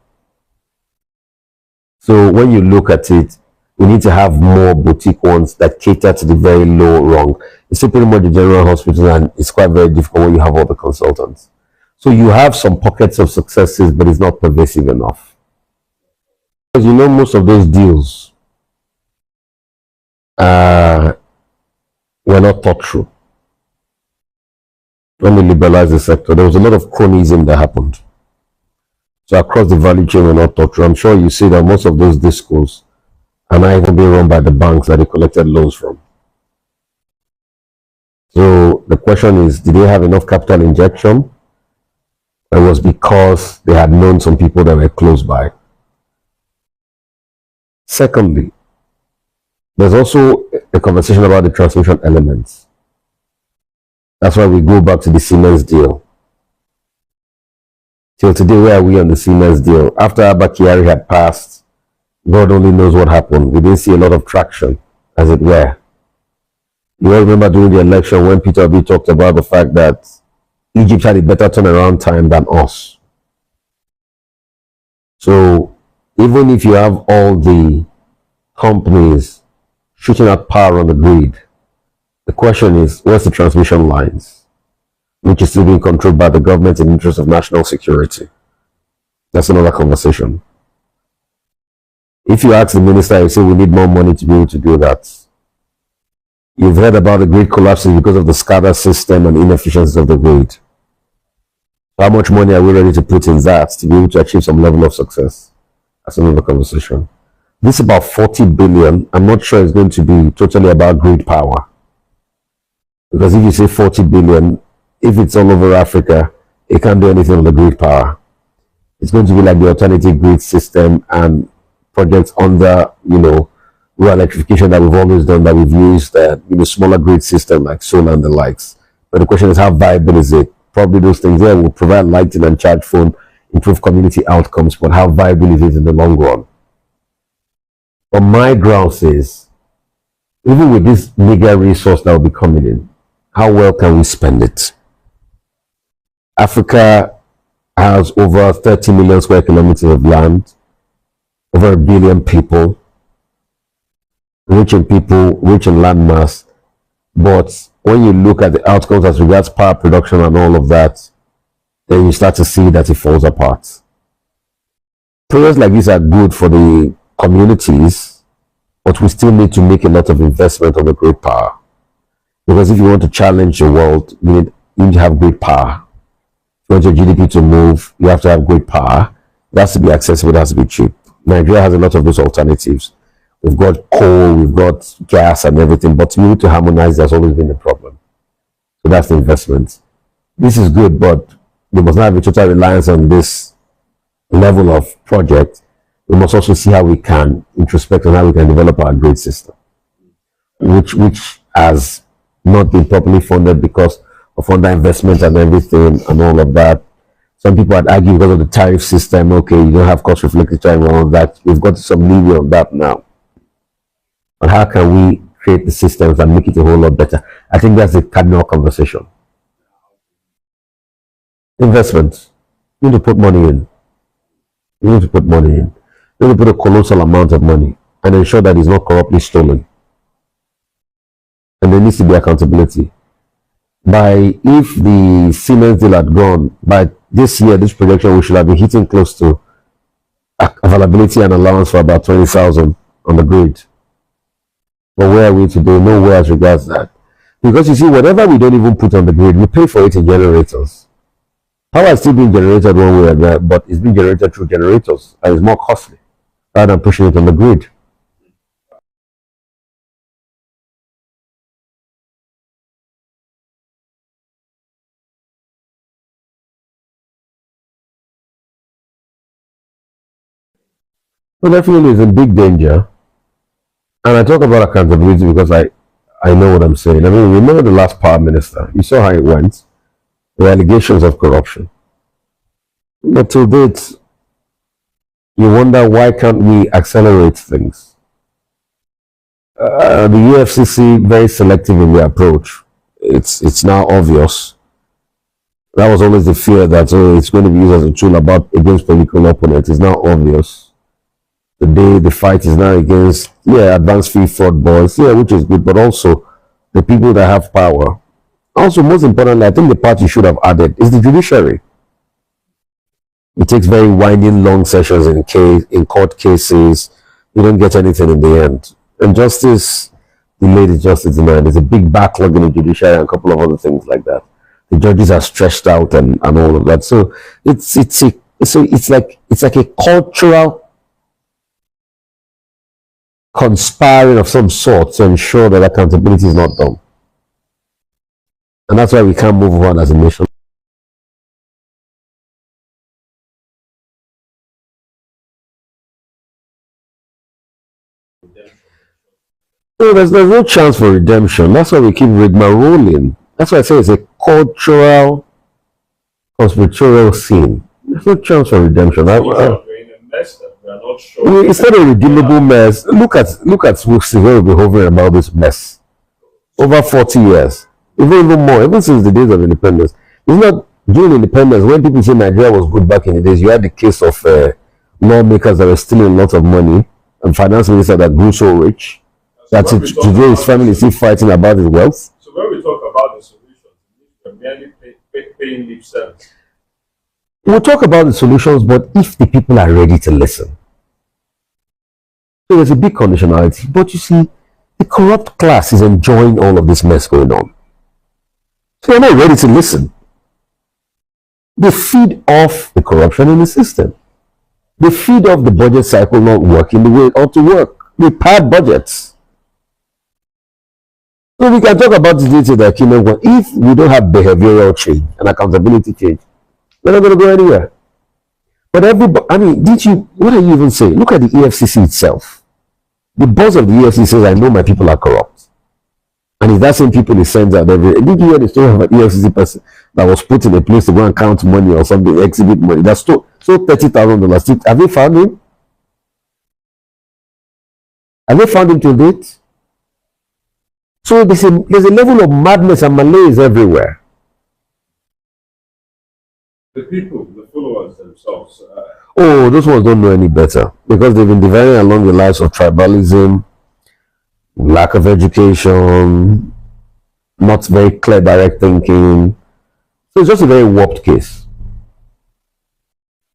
So when you look at it, we need to have more boutique ones that cater to the very low rung. It's still pretty much a general hospital, and it's quite very difficult when you have all the consultants. So you have some pockets of successes, but it's not pervasive enough. Because most of those deals were not thought through. When they liberalized the sector, there was a lot of cronyism that happened. So across the value chain, we're not thought through. I'm sure you see that most of those discos are not even being run by the banks that they collected loans from. So the question is, did they have enough capital injection? Or it was because they had known some people that were close by? Secondly, there's also a conversation about the transmission elements. That's why we go back to the Siemens deal. Till today, where are we on the Siemens deal? After Abba Kyari had passed, God only knows what happened. We didn't see a lot of traction, as it were. You all remember during the election when Peter Obi talked about the fact that Egypt had a better turnaround time than us. So even if you have all the companies shooting out power on the grid, the question is, where's the transmission lines, which is still being controlled by the government in the interest of national security? That's another conversation. If you ask the minister, you say we need more money to be able to do that. You've heard about the grid collapsing because of the SCADA system and inefficiencies of the grid. How much money are we ready to put in that to be able to achieve some level of success? That's another conversation. This is about 40 billion. I'm not sure it's going to be totally about grid power. Because if you say 40 billion, if it's all over Africa, it can't do anything on the grid power. It's going to be like the alternative grid system and projects under, rural electrification that we've always done, that we've used smaller grid system like solar and the likes. But the question is, how viable is it? Probably those things there will provide lighting and charge phone, improve community outcomes, but how viable is it in the long run? But my ground is, even with this mega resource that will be coming in, how well can we spend it? Africa has over 30 million square kilometers of land, over 1 billion people, rich in land mass. But when you look at the outcomes as regards power production and all of that, then you start to see that it falls apart. Projects like this are good for the communities, but we still need to make a lot of investment on the grid power. Because if you want to challenge the world, you need to have grid power. If you want your GDP to move, you have to have grid power. It has to be accessible, it has to be cheap. Nigeria has a lot of those alternatives. We've got coal, we've got gas and everything, but to be able to harmonize, that's always been the problem. So that's the investment. This is good, but we must not have a total reliance on this level of project. We must also see how we can introspect on how we can develop our grid system, which has not been properly funded because of underinvestment and everything and all of that. Some people had argued because of the tariff system, okay, you don't have cost reflected tariff and all of that. We've got some leeway on that now. But how can we create the systems and make it a whole lot better? I think that's the cardinal conversation. Investment. You need to put money in. You need to put money in. You need to put a colossal amount of money and ensure that it's not corruptly stolen. And there needs to be accountability. If the Siemens deal had gone, by this year, this projection, we should have been hitting close to availability and allowance for about 20,000 on the grid. But where are we today? Nowhere as regards that. Because you see, whatever we don't even put on the grid, we pay for it in generators. Power is still being generated one way or the other, but it's being generated through generators, and it's more costly rather than pushing it on the grid. So definitely it's a big danger. And I talk about accountability because I know what I'm saying. I mean, remember the last power minister. You saw how it went. The allegations of corruption. But to date, you wonder why can't we accelerate things? The UFCC very selective in their approach. It's now obvious. That was always the fear that it's going to be used as a tool against political opponents. It's now obvious. The fight is now against advanced fee fraud boys, which is good, but also the people that have power. Also, most importantly, I think the part you should have added is the judiciary. It takes very winding, long sessions in court cases. You don't get anything in the end. And justice delayed is justice denied. There's a big backlog in the judiciary and a couple of other things like that. The judges are stretched out and all of that. So it's like a cultural conspiring of some sort to ensure that accountability is not done. And that's why we can't move on as a nation. So there's no chance for redemption. That's why we keep rigmaroling. That's why I say it's a cultural, conspiratorial scene. There's no chance for redemption. It's not a redeemable mess. Look at where we've been hovering about this mess. Over 40 years. Even more, even since the days of independence. It's not during independence, when people say Nigeria was good back in the days, you had the case of lawmakers that were stealing lots of money and finance minister that grew so rich that today his family is still fighting about his wealth. So when we talk about the solutions, we're merely paying lip service. We'll talk about the solutions, but if the people are ready to listen. So there's a big conditionality. But you see, the corrupt class is enjoying all of this mess going on. So they're not ready to listen. They feed off the corruption in the system. They feed off the budget cycle not working the way it ought to work. They pad budgets. So we can talk about this later that if we don't have behavioral change and accountability change, we're not going to go anywhere. But everybody, what are you even saying? Look at the EFCC itself. The boss of the EFCC says, I know my people are corrupt. And it's that same people he sends out every. Did you hear the story of an EFCC person that was put in a place to go and count money or something, exhibit money? That stole $30,000. Have they found him? Have they found him till date? So there's a level of madness and malaise everywhere. The people, the followers themselves. Oh, those ones don't know any better because they've been dividing along the lines of tribalism, lack of education, not very clear direct thinking. So it's just a very warped case.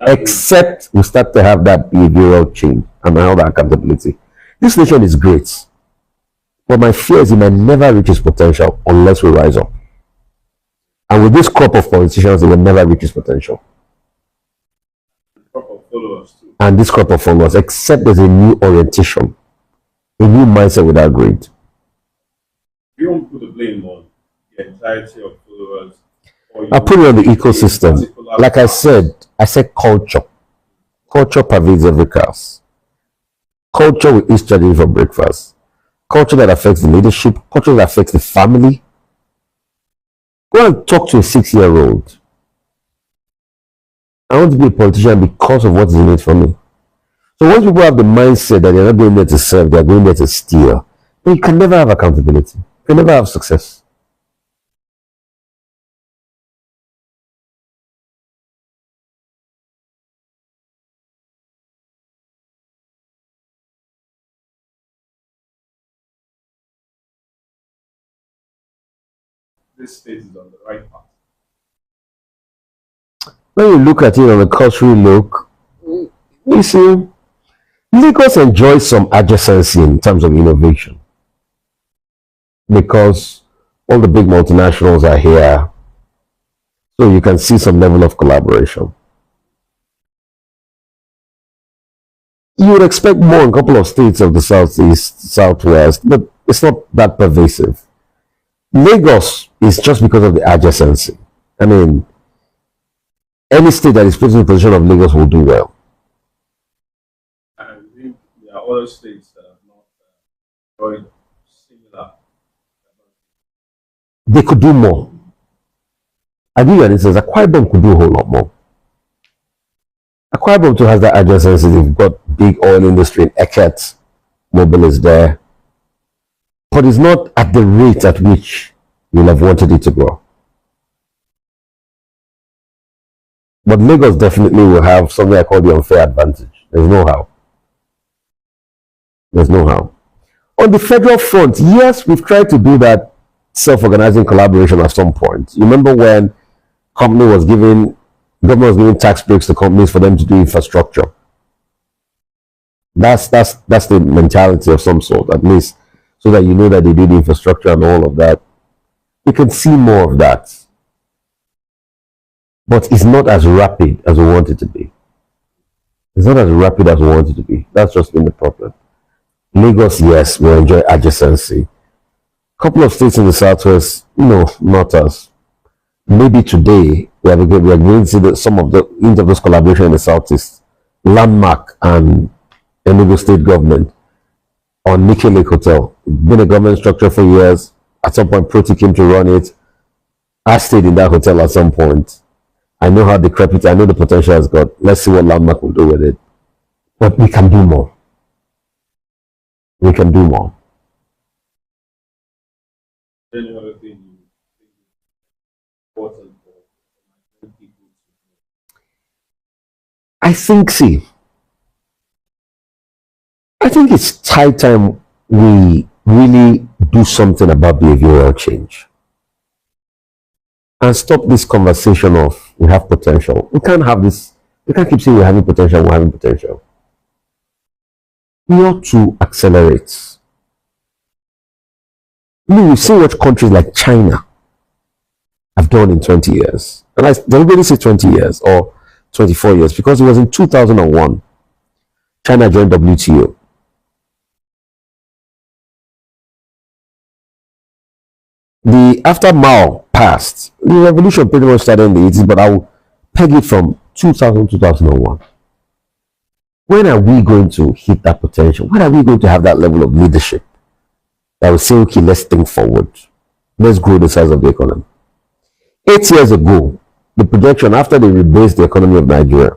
Except we start to have that behavioral change and all that accountability. This nation is great. But my fear is it might never reach its potential unless we rise up. And with this crop of politicians, it will never reach its potential. And this crop of followers, except there's a new orientation, a new mindset without greed. You don't put the blame on the entirety of followers. I put it on the ecosystem. Like I said culture. Culture pervades every class. Culture will eat strategy for breakfast. Culture that affects the leadership. Culture that affects the family. Go and talk to a 6-year-old. I want to be a politician because of what is in it for me. So once people have the mindset that they're not going there to serve, they're going there to steal, then you can never have accountability. You can never have success. This state is on the right path. When you look at it on a cursory look, you see, Lagos enjoys some adjacency in terms of innovation because all the big multinationals are here, so you can see some level of collaboration. You would expect more in a couple of states of the southeast, southwest, but it's not that pervasive. Lagos is just because of the adjacency. I mean, any state that is put in the position of Lagos will do well. And I think there are other states that have not joined similar. They could do more. I give you an instance. Akwa Ibom could do a whole lot more. Akwa Ibom too has that adjacency. They've got big oil industry in Eket. Mobil is there. But it's not at the rate at which you'll have wanted it to grow. But Lagos definitely will have something I call the unfair advantage. There's no how. There's no how. On the federal front, yes, we've tried to do that self-organizing collaboration at some point. You remember when government was giving tax breaks to companies for them to do infrastructure? That's the mentality of some sort, at least, so that you know that they did infrastructure and all of that. We can see more of that. But it's not as rapid as we want it to be. It's not as rapid as we want it to be. That's just been the problem. Lagos, yes, will enjoy adjacency. A couple of states in the southwest, no, not us. Maybe today we are going to see some of the end of this collaboration in the southeast. Landmark and Enugu state government on Nike Lake Hotel. Been a government structure for years. At some point, Proti came to run it. I stayed in that hotel at some point. I know how decrepit, I know the potential has got. Let's see what Landmark will do with it. But we can do more. We can do more. Any other thing you think is important for people to do? I think it's high time we really do something about behavioral change. And stop this conversation of we have potential. We can't have this. We can't keep saying we're having potential. We ought to accelerate. We've seen what countries like China have done in 20 years. And I deliberately say 20 years or 24 years because it was in 2001 China joined WTO. After Mao passed, the revolution pretty much started in the 80s, but I will peg it from 2001. When are we going to hit that potential? When are we going to have that level of leadership that will say, okay, let's think forward. Let's grow the size of the economy. 8 years ago, the projection after they rebased the economy of Nigeria,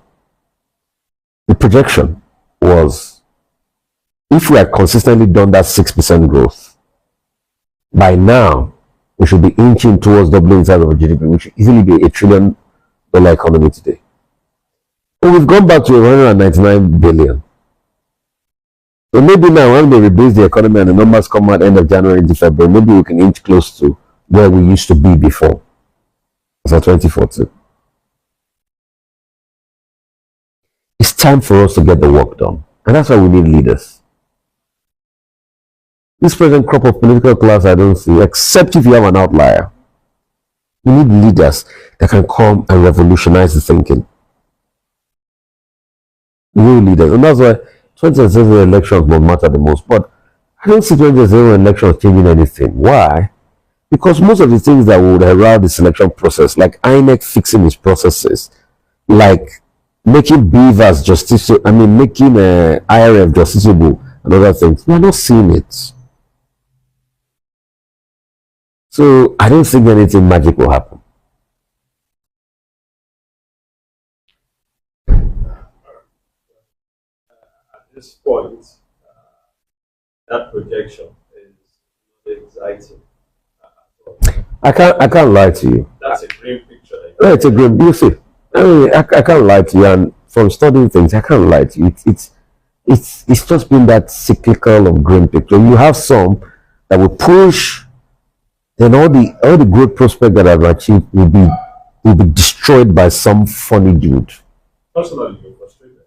the projection was if we had consistently done that 6% growth, by now we should be inching towards doubling the size of our GDP, which should easily be $1 trillion economy today. But we've gone back to 199 billion. So maybe now when they rebase the economy and the numbers come out end of January into February, maybe we can inch close to where we used to be before. As of 2014. It's time for us to get the work done. And that's why we need leaders. This present crop of political class I don't see, except if you have an outlier. We need leaders that can come and revolutionize the thinking. Real leaders. And that's why 2007 elections will matter the most. But I don't see 2007 elections changing anything. Why? Because most of the things that would herald the selection process, like INEC fixing its processes, like making beavers justiciable, making IRF justiciable and other things, we are not seeing it. So I don't think anything magic will happen. At this point, that projection is exciting. I can't lie to you. That's a grim picture. No, it's a grim. You see, I can't lie to you. And from studying things, I can't lie to you. It's just been that cyclical of grim picture. You have some that will push, then all the growth prospect that I've achieved will be destroyed by some funny dude. Personally, you're frustrated.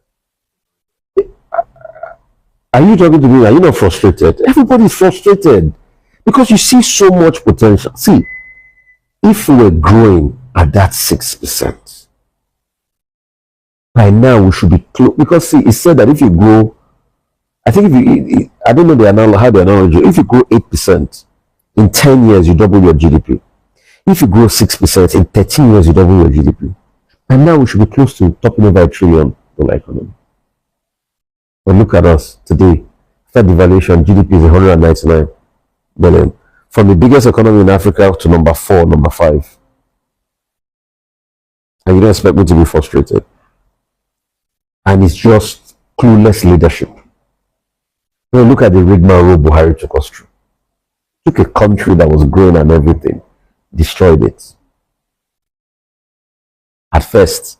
Are you talking to me? Are you not frustrated? Everybody's frustrated because you see so much potential. See, if we were growing at that 6%, by now we should be close. Because see, it said that if you grow, I think I don't know how the analogy. If you grow 8% in 10 years, you double your GDP. If you grow 6% in 13 years, you double your GDP. And now we should be close to topping over $1 trillion economy. But look at us today. After devaluation, GDP is 199 billion. From the biggest economy in Africa to number 4, number 5. And you don't expect me to be frustrated. And it's just clueless leadership. When you look at the rigmarole road Buhari took us through. Took a country that was growing and everything, destroyed it. At first,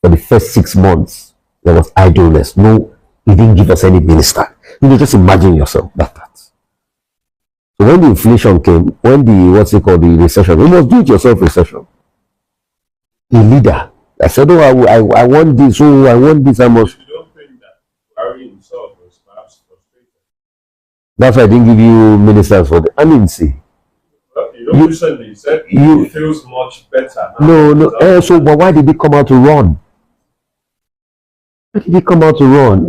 for the first 6 months, there was idleness. No, he didn't give us any minister. You just imagine yourself that part. So when the inflation came, when the recession, it was do-it-yourself recession. The leader, I said, I want this, I want this, I must. You don't think that Buhari himself was perhaps frustrated? That's why I didn't give you ministers for the. See. Well, recently you said he feels much better now. No. But why did he come out to run? Why did he come out to run?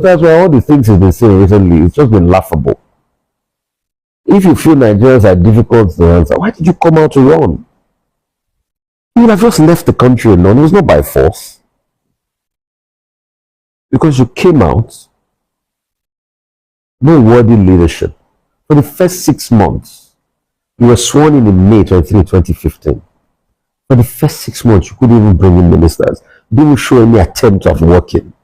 That's why all the things he's been saying recently, it's just been laughable. If you feel Nigerians are difficult to answer, why did you come out to run? You would have just left the country alone. It was not by force. Because you came out, no worthy leadership. For the first 6 months, you were sworn in May 23, 2015. For the first 6 months, you couldn't even bring in ministers. You didn't show any attempt of working.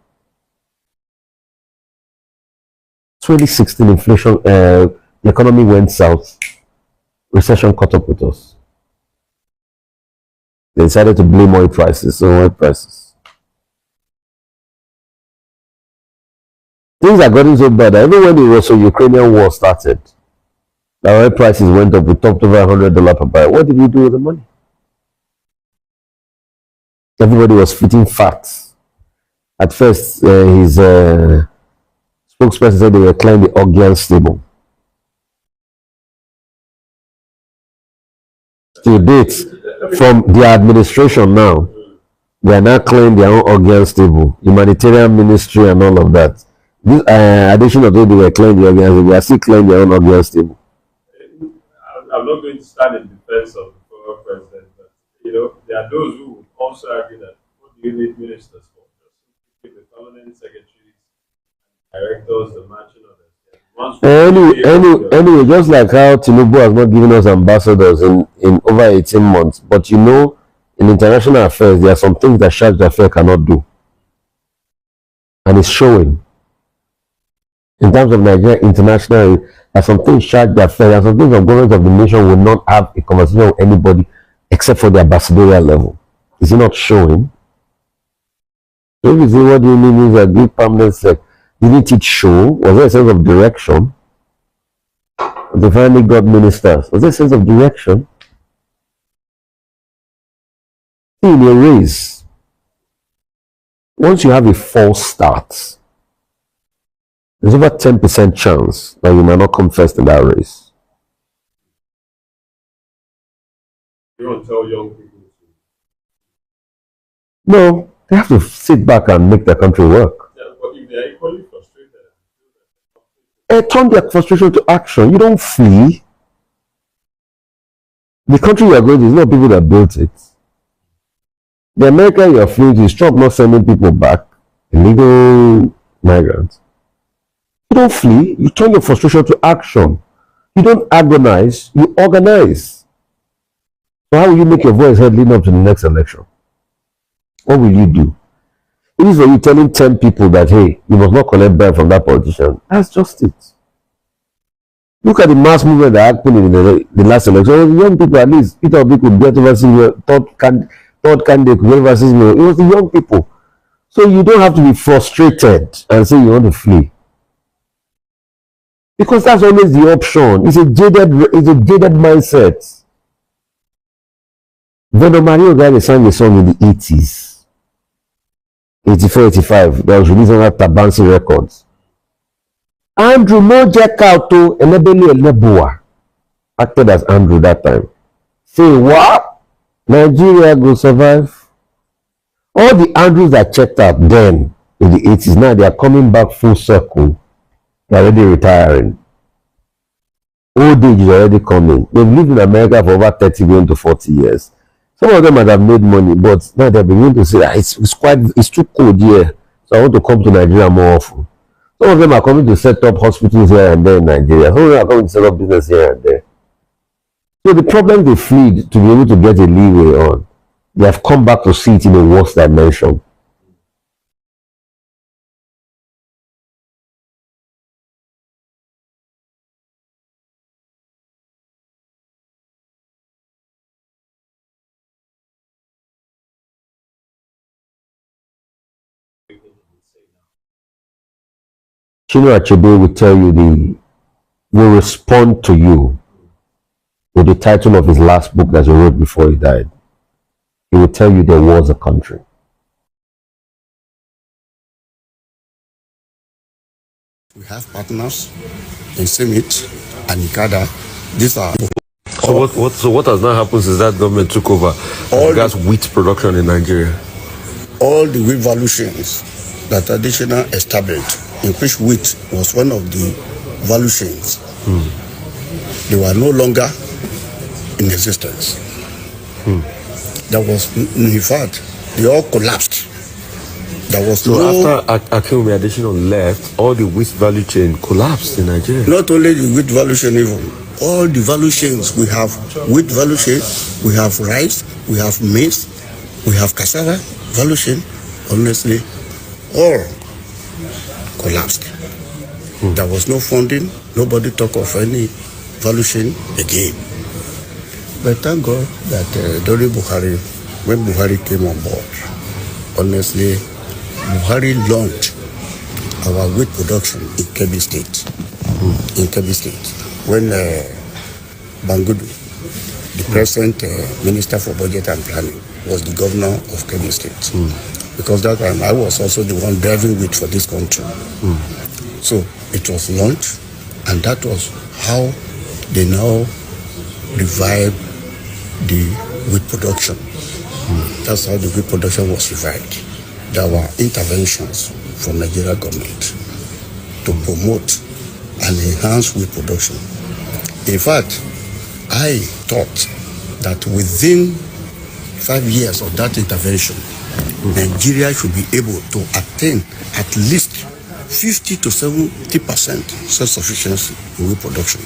2016 inflation, the economy went south. Recession caught up with us. They decided to blame oil prices. Things are getting so bad. Even when the Russo-Ukrainian war started, the oil prices went up. We topped over $100 per barrel. What did we do with the money? Everybody was fitting facts. At first, his spokesperson said they were clearing the Augean stable. To date, from the administration now, they are now clearing their own Augean stable, humanitarian ministry and all of that. This addition of they were clearing the Augean stable, they are still clearing their own Augean stable. I'm not going to stand in defense of the former president, but there are those who would also argue that what do you need ministers for? Just keep the permanent secretaries, directors, the matching orders. Anyway, just like how Tinubu has not given us ambassadors in over 18 months, but you know, in international affairs, there are some things that Charge d'Affaires cannot do. And it's showing. In terms of Nigeria internationally, there are some things Charge d'Affaires, there are some things the government of the nation will not have a conversation with anybody except for the ambassadorial level. Is it not showing? If you say, what do you mean is a good permanent sec? Didn't it show? Was there a sense of direction? They finally got ministers. Was there a sense of direction? In a race, once you have a false start, there's over 10% chance that you might not come first in that race. You don't tell young people to. No, they have to sit back and make their country work. Yeah, but if they're equally frustrated, turn their frustration to action. You don't flee. The country you are going to is not people that built it. The America you are fleeing to is Trump not sending people back, illegal migrants. You don't flee. You turn your frustration to action. You don't agonize. You organize. So how will you make your voice heard leading up to the next election? What will you do? It is for you telling 10 people that, hey, you must not collect bribe from that politician. That's just it. Look at the mass movement that happened in the last election. Young people, at least, Peter Obi could get over third candidate could get over 6 million. It was the young people. So you don't have to be frustrated and say you want to flee. Because that's always the option. It's a jaded mindset. Venom Mario guy sang a song in the 80s. 84, 85. That was released on that Tabansi Records. Andrew Moja Kauto Elebeli Elebua acted as Andrew that time. Say what? Nigeria will survive. All the Andrews that checked out then in the 80s, now they are coming back full circle. They are already retiring. Old age is already coming. They've lived in America for over 30 going to 40 years. Some of them might have made money, but now they're beginning to say that it's too cold here. So I want to come to Nigeria more often. Some of them are coming to set up hospitals here and there in Nigeria. Some of them are coming to set up business here and there. So the problem they fled to be able to get a leeway on, they have come back to see it in a worse dimension. Chinua Achebe will tell you will respond to you with the title of his last book that he wrote before he died. He will tell you there was a country. We have partners in Summit and Ikada. These are So what has now happened since that government took over gas wheat production in Nigeria? all the wheat value chains that traditional established, in which wheat was one of the value chains. They were no longer in existence. That was, in fact, they all collapsed. There was after Akinwumi Adesina left, all the wheat value chain collapsed in Nigeria. Not only the wheat value chain, even all the value chains. We have wheat value chain, we have rice, we have maize, we have cassava value chain. Honestly, all collapsed. There was no funding. Nobody talked of any value chain again. But thank God that during Buhari, when Buhari came on board, honestly, Buhari launched our wheat production in Kebbi State. In Kebbi State, when Bangudu, the present Minister for Budget and Planning, was the governor of Kebbi State. Because that time I was also the one driving wheat for this country. So it was launched, and that was how they now revived the wheat production. That's how the wheat production was revived. There were interventions from Nigeria government to promote and enhance wheat production. In fact, I thought that within 5 years of that intervention, Nigeria should be able to attain at least 50 to 70% self-sufficiency in wheat production.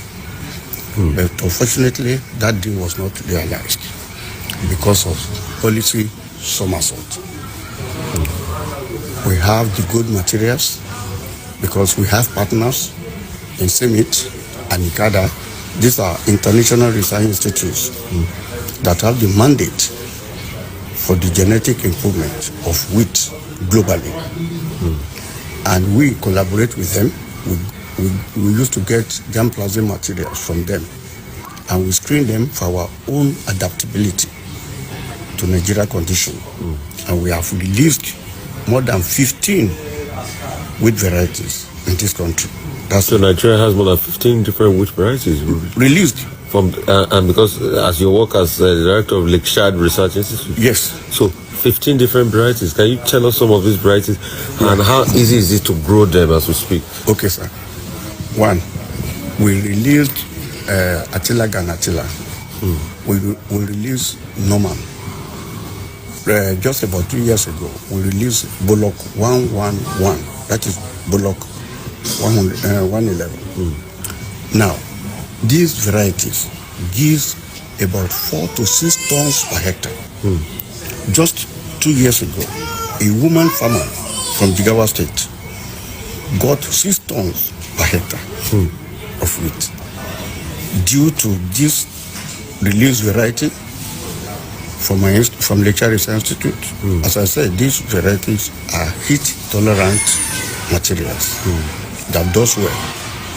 But unfortunately, that deal was not realized because of policy somersault. We have the good materials because we have partners in CEMIT and ICADA. These are international research institutes that have the mandate for the genetic improvement of wheat globally. And we collaborate with them. We used to get germplasm materials from them, and we screen them for our own adaptability to Nigeria condition. And we have released more than 15 wheat varieties in this country. So Nigeria has more than 15 different wheat varieties released. From and because as you work as the director of Lake Shad Research Institute. Yes. So 15 different varieties. Can you tell us some of these varieties and how easy is it to grow them as we speak? Okay, sir. One, we released Attila Ganatila. We released Norman. Just about 2 years ago, we released Bullock 111. That is Bullock 111. Now, these varieties gives about 4 to 6 tons per hectare. Just 2 years ago, a woman farmer from Jigawa State got 6 tons per hectare of wheat due to this released variety from Lake Shad Research Institute. As I said, these varieties are heat-tolerant materials that does well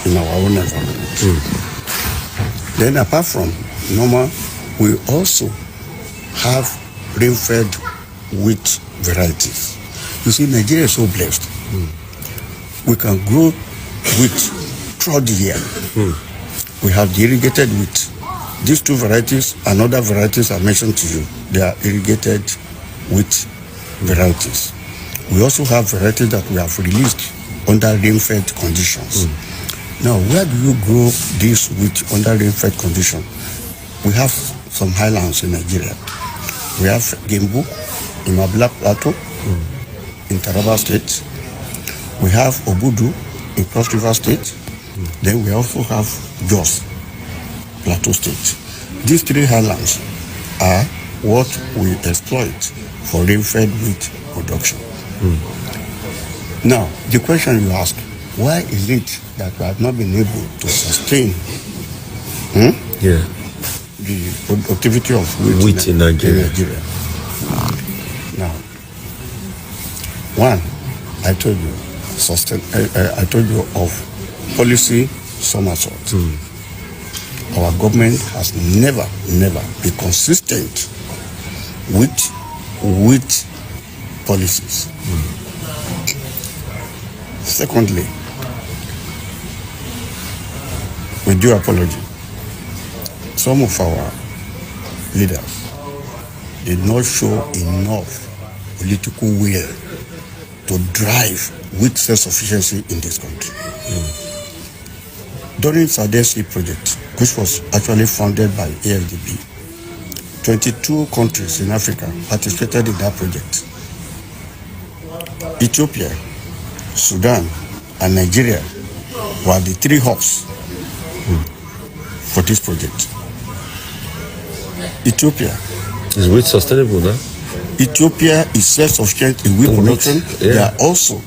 in our own environment. Then apart from normal, we also have rain-fed wheat varieties. You see, Nigeria is so blessed. We can grow wheat throughout the year. We have the irrigated wheat. These two varieties and other varieties I mentioned to you, they are irrigated wheat varieties. We also have varieties that we have released under rain-fed conditions. Now, where do you grow this wheat under rain-fed condition? We have some highlands in Nigeria. We have Gembu in Mabla Plateau, in Taraba State. We have Obudu in Cross River State. Then we also have Jos, Plateau State. These three highlands are what we exploit for rain-fed wheat production. Now, the question you ask, why is it that we have not been able to sustain the productivity of wheat in Nigeria? Now, one, I told you, I told you of policy somersault. Our government has never been consistent with policies. Secondly, with due apology, some of our leaders did not show enough political will to drive with self-sufficiency in this country. During SADC project, which was actually funded by AFDB, 22 countries in Africa participated in that project. Ethiopia, Sudan, and Nigeria were the three hubs for this project. Ethiopia is wheat sustainable now? Ethiopia is self-sufficient in wheat production. They are also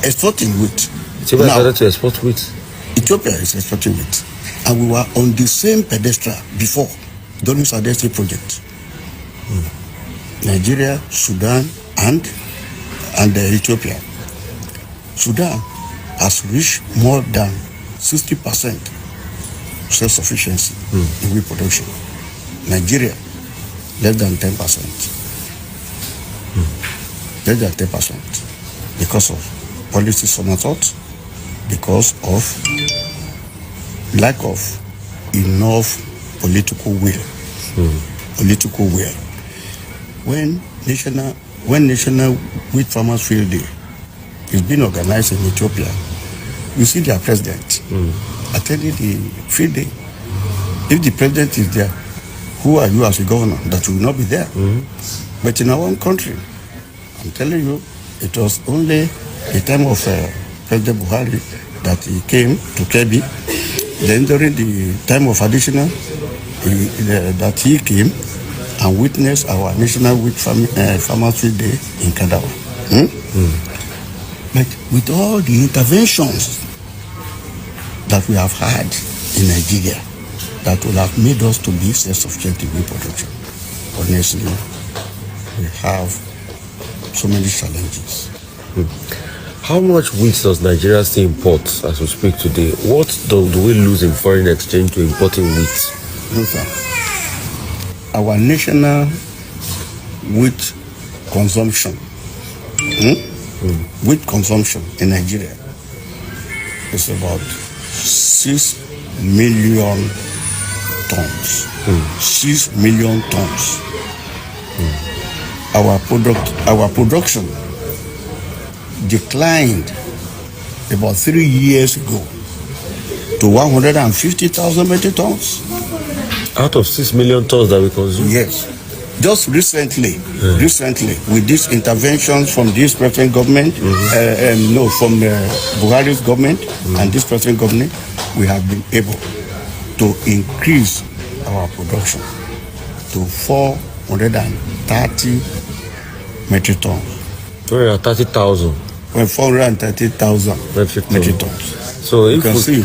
exporting wheat. Ethiopia started to export wheat. Ethiopia is exporting wheat. And we were on the same pedestal before during SADC project. Nigeria, Sudan, and Ethiopia. Sudan has reached more than 60% self-sufficiency in wheat production. Nigeria, less than 10%. Less than 10% because of policy somersault, because of lack of enough political will. Political will. When National Wheat Farmers Field Day is being organized in Ethiopia, you see their president attending the field day. If the president is there, who are you as a governor that will not be there? But in our own country, I'm telling you, it was only the time of President Buhari that he came to Kebbi. Then during the time of additional, that he came and witnessed our National Wheat Farmers Field Day in Kadawa. But with all the interventions that we have had in Nigeria, that will have made us to be self-sufficient in wheat production, honestly, we have so many challenges. How much wheat does Nigeria still import as we speak today? What do we lose in foreign exchange to importing wheat? Our national wheat consumption, wheat consumption in Nigeria is about 6 million tons. 6 million tons. Our production declined about 3 years ago to 150,000 metric tons. Out of 6 million tons that we consume? Yes. Just recently, with these interventions from this present government, from Buhari's government and this present government, we have been able to increase our production to 430 metric tons. 430,000. 430,000 metric tons. So if you can see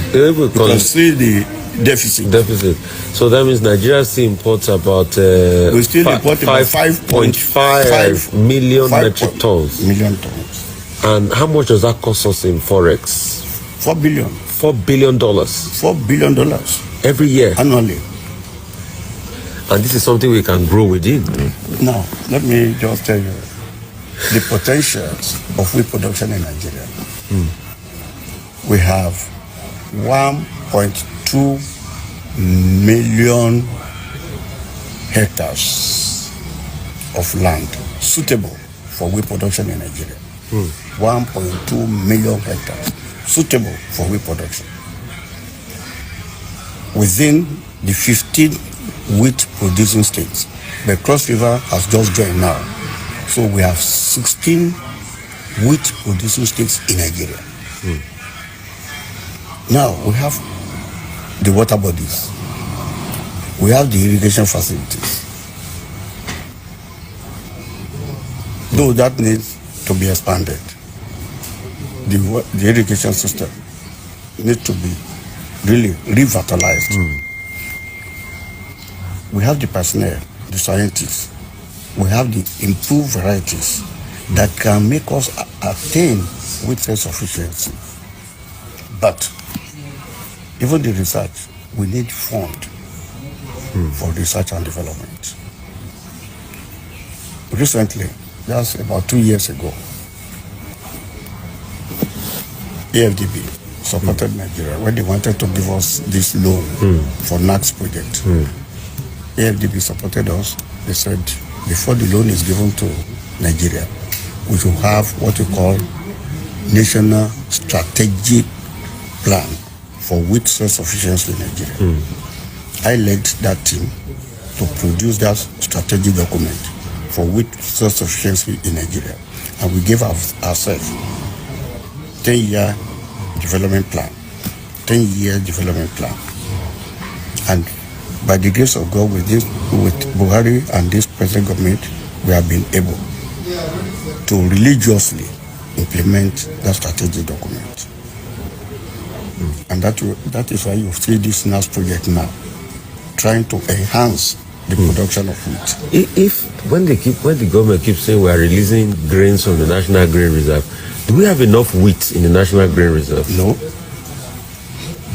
the deficit. So that means Nigeria still imports about we still import 5.5 million metric tons. And how much does that cost us in forex? $4 billion. $4 billion. $4 billion every year. Annually. And this is something we can grow within. Now, let me just tell you the potentials of wheat production in Nigeria. We have 1.2 million hectares of land suitable for wheat production in Nigeria. 1.2 million hectares suitable for wheat production. Within the 15 wheat producing states, the Cross River has just joined now. So we have 16 wheat producing states in Nigeria. Now we have the water bodies. We have the irrigation facilities. Though that needs to be expanded. The irrigation system needs to be really revitalized. We have the personnel, the scientists. We have the improved varieties that can make us attain wheat self-sufficiency. But even the research, we need fund for research and development. Recently, just about 2 years ago, AFDB supported Nigeria when they wanted to give us this loan for NACS project. AFDB supported us. They said, before the loan is given to Nigeria, we should have what we call National Strategic Plan for wheat self-sufficiency in Nigeria. I led that team to produce that strategic document for wheat self-sufficiency in Nigeria. And we gave ourselves 10-year development plan. 10-year development plan. And by the grace of God, with Buhari and this present government, we have been able to religiously implement that strategic document. And that is why you see this NAS project now, trying to enhance the production of wheat. When the government keeps saying we are releasing grains from the National Grain Reserve, do we have enough wheat in the National Grain Reserve? No.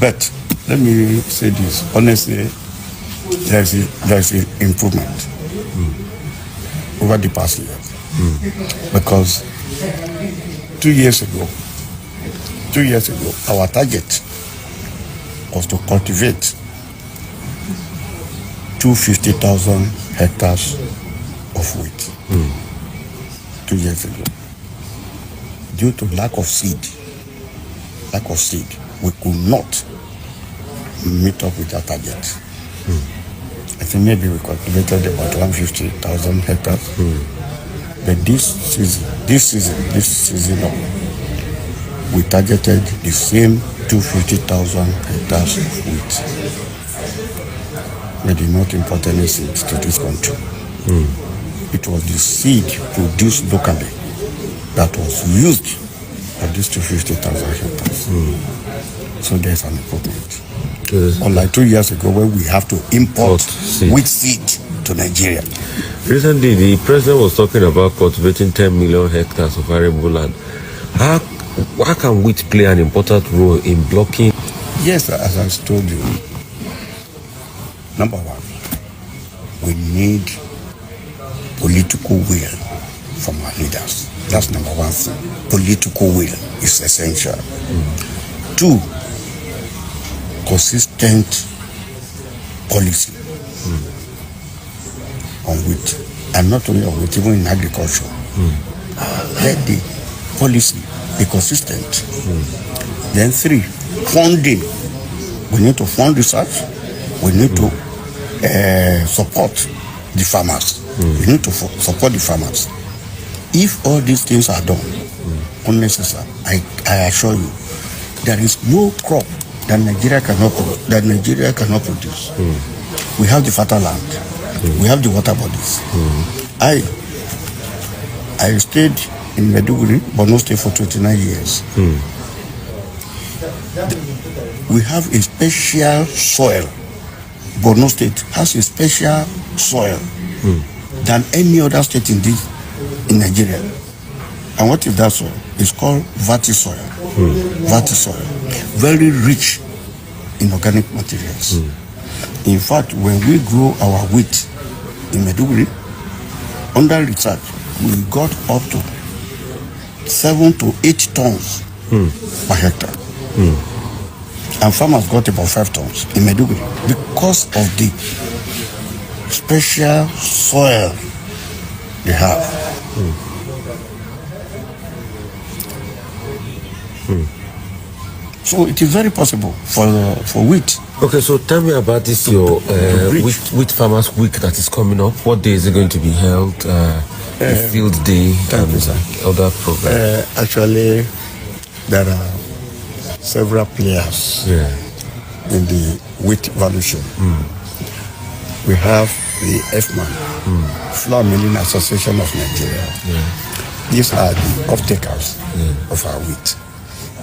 But let me say this honestly. There is improvement over the past years. Because 2 years ago, our target was to cultivate 250,000 hectares of wheat. 2 years ago. Due to lack of seed, we could not meet up with that target. I think maybe we cultivated about 150,000 hectares. But this season, we targeted the same 250,000 hectares of wheat. We did not import any seeds to this country. It was the seed produced locally that was used for these 250,000 hectares. So there's an improvement. Unlike 2 years ago, when we have to import wheat seed to Nigeria. Recently, the president was talking about cultivating 10 million hectares of arable land. How can wheat play an important role in blocking? Yes, as I told you, number one, we need political will from our leaders. That's number one thing. Political will is essential. 2, consistent policy on wheat, and not only on wheat, even in agriculture. Let the policy be consistent. Then 3, funding. We need to fund research. We need to support the farmers. We need to support the farmers. If all these things are done, unnecessary, I assure you, there is no crop that Nigeria cannot produce. We have the fertile land. We have the water bodies. I stayed in Maiduguri, Borno State, for 29 years. We have a special soil. Borno State has a special soil than any other state in Nigeria. And what is that soil? It's called Vati soil. Vati soil. Very rich in organic materials. In fact, when we grow our wheat in Maiduguri, under research, we got up to 7 to 8 tons per hectare. And farmers got about 5 tons in Maiduguri because of the special soil they have. So it is very possible for wheat. Okay, so tell me about this your wheat farmers week that is coming up. What day is it going to be held? The field day and other programs. Actually, there are several players in the wheat value chain. We have the FMAN, Flour Milling Association of Nigeria. These are the off-takers of our wheat.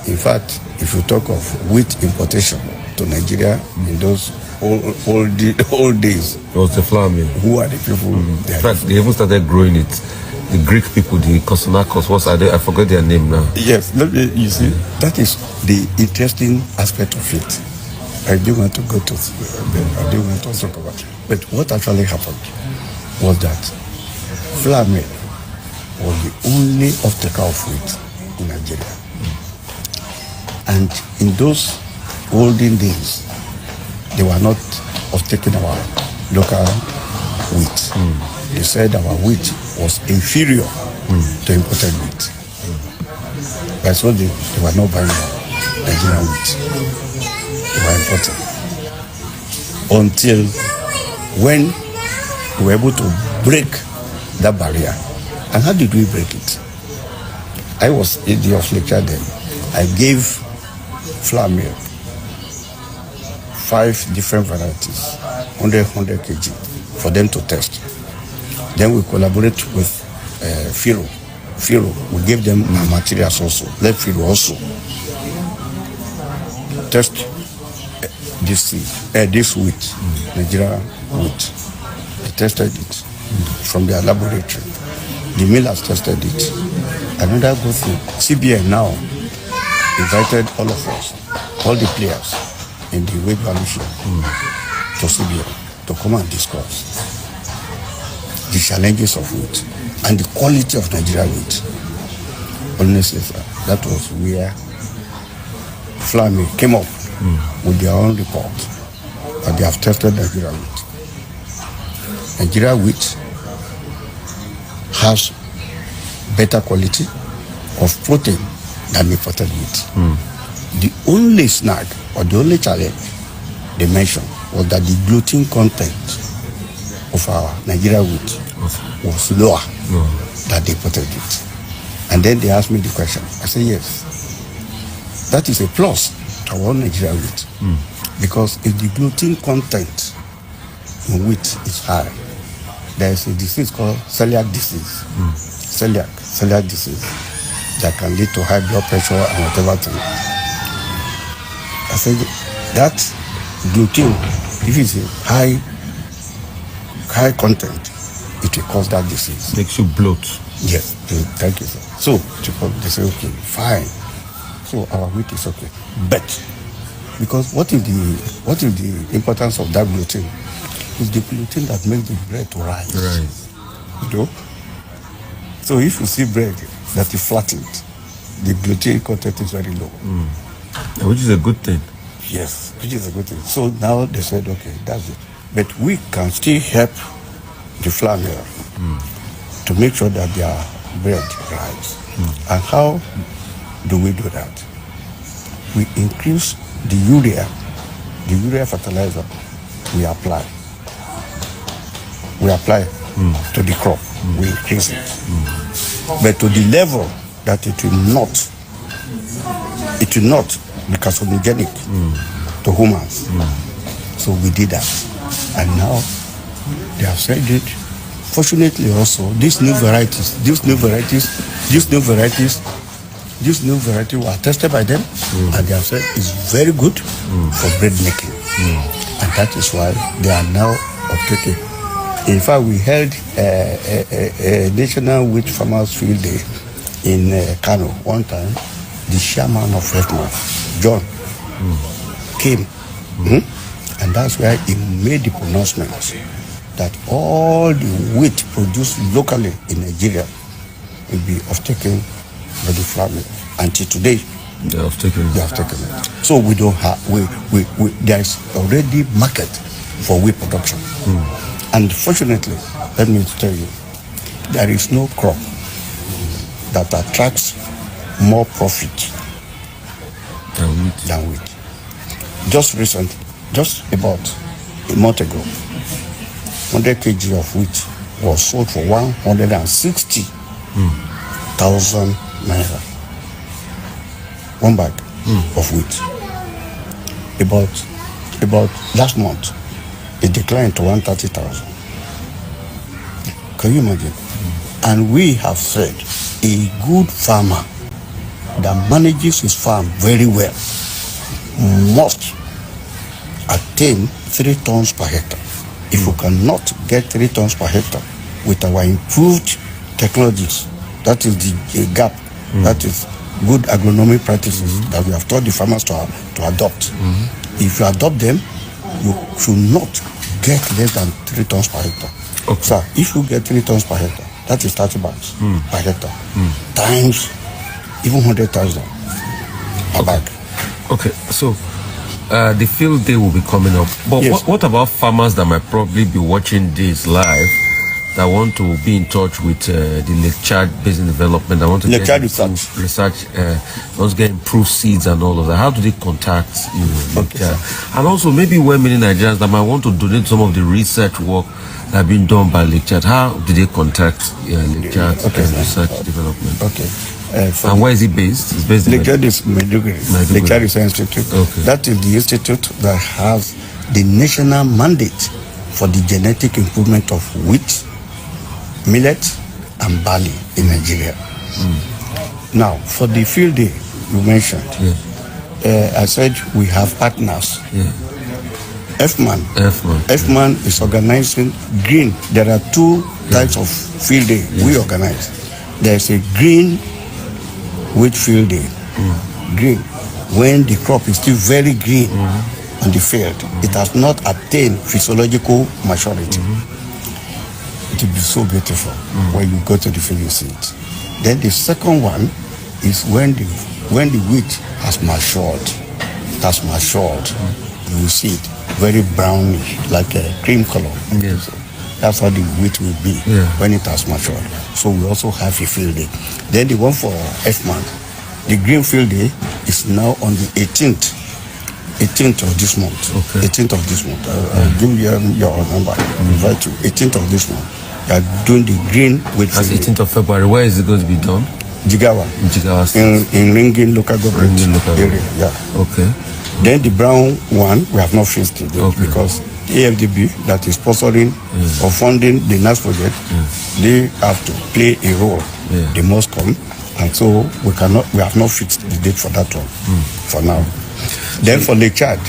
In fact, if you talk of wheat importation to Nigeria in those old days, it was the flour mill. Who are the people? In fact, they even started growing it. The Greek people, the Kosonakos, I forgot their name now. Yes, you see, that is the interesting aspect of it. I didn't want to go to, I didn't want to talk about it. But what actually happened was that flour mill was the only off-taker of wheat in Nigeria. And in those olden days, they were not off-taking our local wheat. They said our wheat was inferior to imported wheat. That's why they were not buying Nigerian wheat. They were importing. Until when we were able to break that barrier. And how did we break it? I was in the off lecture then. I gave flour mill 5 different varieties, 100 kg, for them to test. Then we collaborate with Firo. We gave them materials also. Let Firo also test this wheat, Nigeria wheat. They tested it from their laboratory. The mill has tested it. Another good thing, CBN now invited all of us, all the players in the wheat value chain to CBN to come and discuss the challenges of wheat and the quality of Nigeria wheat. Honestly, that was where Flour Mill came up with their own report that they have tested Nigeria wheat. Nigeria wheat has better quality of protein than imported wheat. The only snag or the only challenge they mentioned was that the gluten content of our Nigeria wheat was lower that they put it. And then they asked me the question. I said, yes. That is a plus to our Nigerian wheat. Because if the gluten content in wheat is high, there is a disease called celiac disease. Celiac disease that can lead to high blood pressure and whatever thing. I said that gluten, if it's a high content, it will cause that disease. Makes you bloat. Yes, thank you, sir. So they say, okay, fine. So our wheat is okay. But because what is the importance of that gluten? It's the gluten that makes the bread to rise. Right. You know? So if you see bread that is flattened, the gluten content is very low. Which is a good thing. Yes, which is a good thing. So now they said, okay, that's it. But we can still help the flour mill to make sure that their bread rise. And how do we do that? We increase the urea fertilizer we apply. To the crop. We increase it. But to the level that it will not be carcinogenic to humans. So we did that. And now they have said it. Fortunately also, these new varieties were tested by them, and they have said it's very good for bread making. And that is why they are now uptaking. In fact, we held a National Wheat Farmers Field Day in Kano one time. The chairman of FEFMA, John, came. And that's where he made the pronouncement that all the wheat produced locally in Nigeria will be offtaken by the farmer. Until today, They have taken it. So we don't have, there is already market for wheat production. And fortunately, let me tell you, there is no crop that attracts more profit than wheat. Just about a month ago, 100 kg of wheat was sold for 160,000 naira. One bag of wheat. About last month, it declined to 130,000. Can you imagine? And we have said a good farmer that manages his farm very well must attain 3 tons per hectare. If we cannot get 3 tons per hectare with our improved technologies, that is the gap, that is good agronomic practices that we have taught the farmers to adopt. If you adopt them, you should not get less than 3 tons per hectare. Okay. Sir, if you get 3 tons per hectare, that is 30 bags per hectare, times even 100,000 per bag. Okay, so the field day will be coming up. But Yes. what about farmers that might probably be watching this live that want to be in touch with the Lake Chad Basin Development? That want to Lake get Chad research, want to get improved seeds and all of that. How do they contact you? Lake Chad? And also maybe many Nigerians that might want to donate some of the research work that have been done by Lake Chad. How do they contact Lake Chad Research Development? Okay. And where is it based? It's based in Lake Chad is Maiduguri. Lake Chad Research Institute. Okay. That is the institute that has the national mandate for the genetic improvement of wheat, millet, and barley in Nigeria. Now, for the field day you mentioned, I said we have partners. FMAN is organizing green. There are 2 types of field day we organize. There's a green wheat field day. Green, when the crop is still very green on the field. It has not attained physiological maturity. It will be so beautiful when you go to the field, you see it. Then the second one is when the wheat has matured. It has matured. You will see it very brownish, like a cream color. Yes. That's how the wheat will be when it has matured. So we also have a field day. Then the one for FMAN, the green field day is now on the 18th of this month. Okay. 18th of this month. I'll give you your number. I'll invite you. 18th of this month. They are doing the green wheat That's field. 18th of February. Where is it going to be done? Jigawa. Jigawa State. In Ringin local government Ringin local area. government. Yeah. Okay. Then the brown one, we have not fixed it yet, Okay. because AFDB that is sponsoring or funding the NAS project, they have to play a role. Yeah. They must come, and so we have not fixed the date for that one for now. Then for Lake Chad,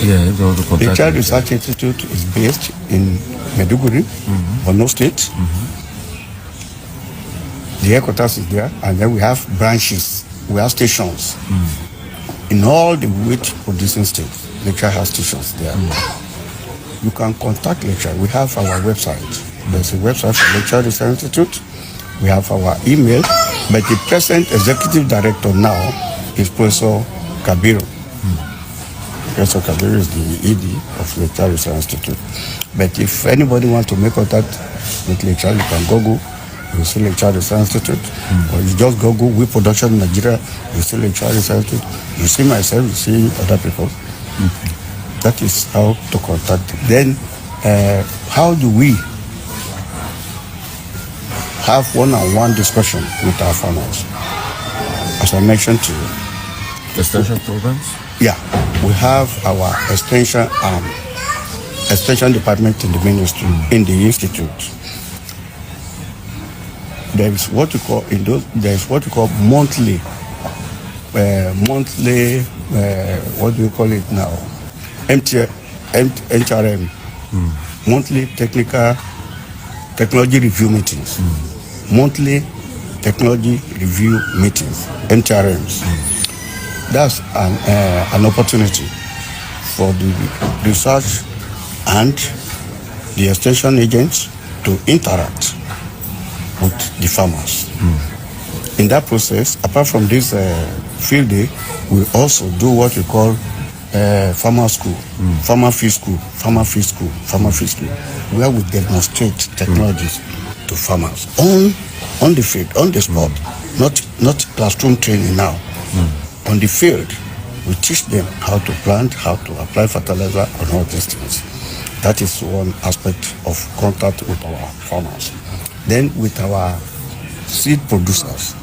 Lake Chad Research Institute is based in Maiduguri, Borno State. The headquarters is there, and then we have branches, we have stations. In all the wheat producing states, Lake Chad has stations there. You can contact Lake Chad. We have our website. There's a website for Lake Chad Research Institute. We have our email, but the present executive director now is Professor Kabiru. Professor Kabiru is the ED of Lake Chad Research Institute. But if anybody wants to make contact with Lake Chad, you can Google. You see Lake Chad Research Institute, or you just Google wheat production in Nigeria. You see Lake Chad Research Institute. You see myself. You see other people. That is how to contact them. Then, how do we have one-on-one discussion with our farmers? As I mentioned to you, Extension programs? yeah, we have our extension department in the ministry, in the institute. There is what we call monthly. What do you call it now? HRM, monthly technology review meetings, monthly technology review meetings, MTRMs. That's an opportunity for the research and the extension agents to interact with the farmers. In that process, apart from this field day, we also do what we call farmer school, farmer field school, where we demonstrate technologies to farmers on the field, on the spot, not classroom training now. On the field, we teach them how to plant, how to apply fertilizer, and all these things. That is one aspect of contact with our farmers. Then with our seed producers,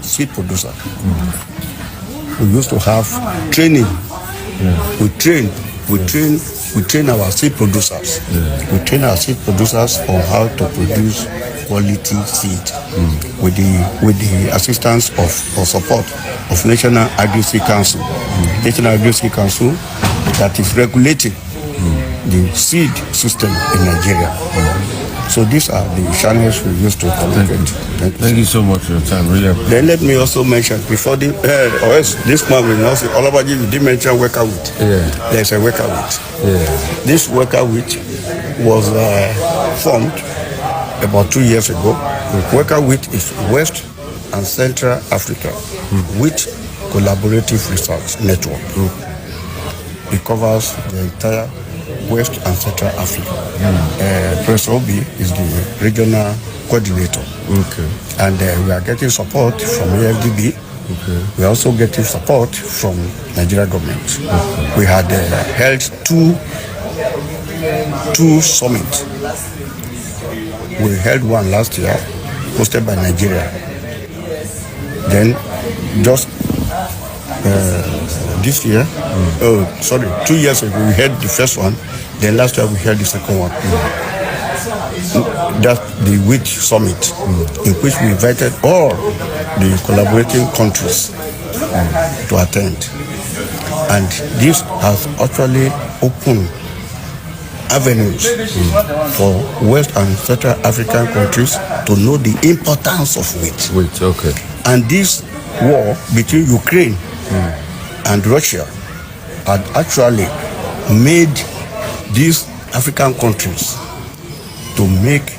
we used to have training. We train our seed producers. We train our seed producers on how to produce quality seed with the assistance or support of National Agri-Seed Council. National Agri-Seed Council that is regulating the seed system in Nigeria. So these are the channels we used to communicate. Thank you so much for your time. Really appreciate it. Then let me also mention before this man will not say all about you did mention worker wheat. Yeah. There's a worker wheat. Yeah. This worker wheat was formed about 2 years ago. Worker wheat is West and Central Africa Wheat Collaborative Research Network. It covers the entire West and Central Africa. Professor Obi is the regional coordinator. Okay. And we are getting support from AFDB. Okay. We are also getting support from Nigeria government. Okay. We had held two summits. We held one last year, hosted by Nigeria. Then just this year, 2 years ago, we held the first one. Then last year we held the second one. That's the wheat summit, in which we invited all the collaborating countries to attend. And this has actually opened avenues for West and Central African countries to know the importance of wheat. Okay. And this war between Ukraine and Russia had actually made these African countries to make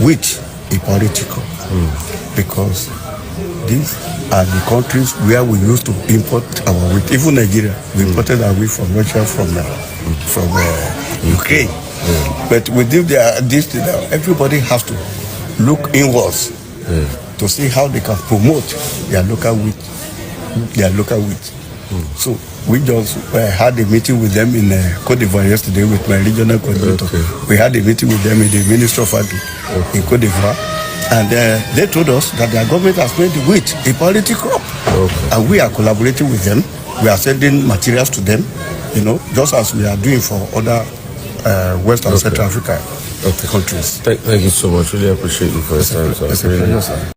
wheat a political, because these are the countries where we used to import our wheat. Even Nigeria, we imported our wheat from Russia, from Ukraine. But within this, everybody has to look inwards to see how they can promote their local wheat. So we just had a meeting with them in Côte d'Ivoire yesterday with my regional coordinator. Okay. We had a meeting with them in the Ministry of Agri in Côte d'Ivoire, And they told us that their government has made wheat a priority crop. Okay. And we are collaborating with them. We are sending materials to them, just as we are doing for other West and Central Africa countries. Thank you so much. Really appreciate you for your time. It's a pleasure, sir.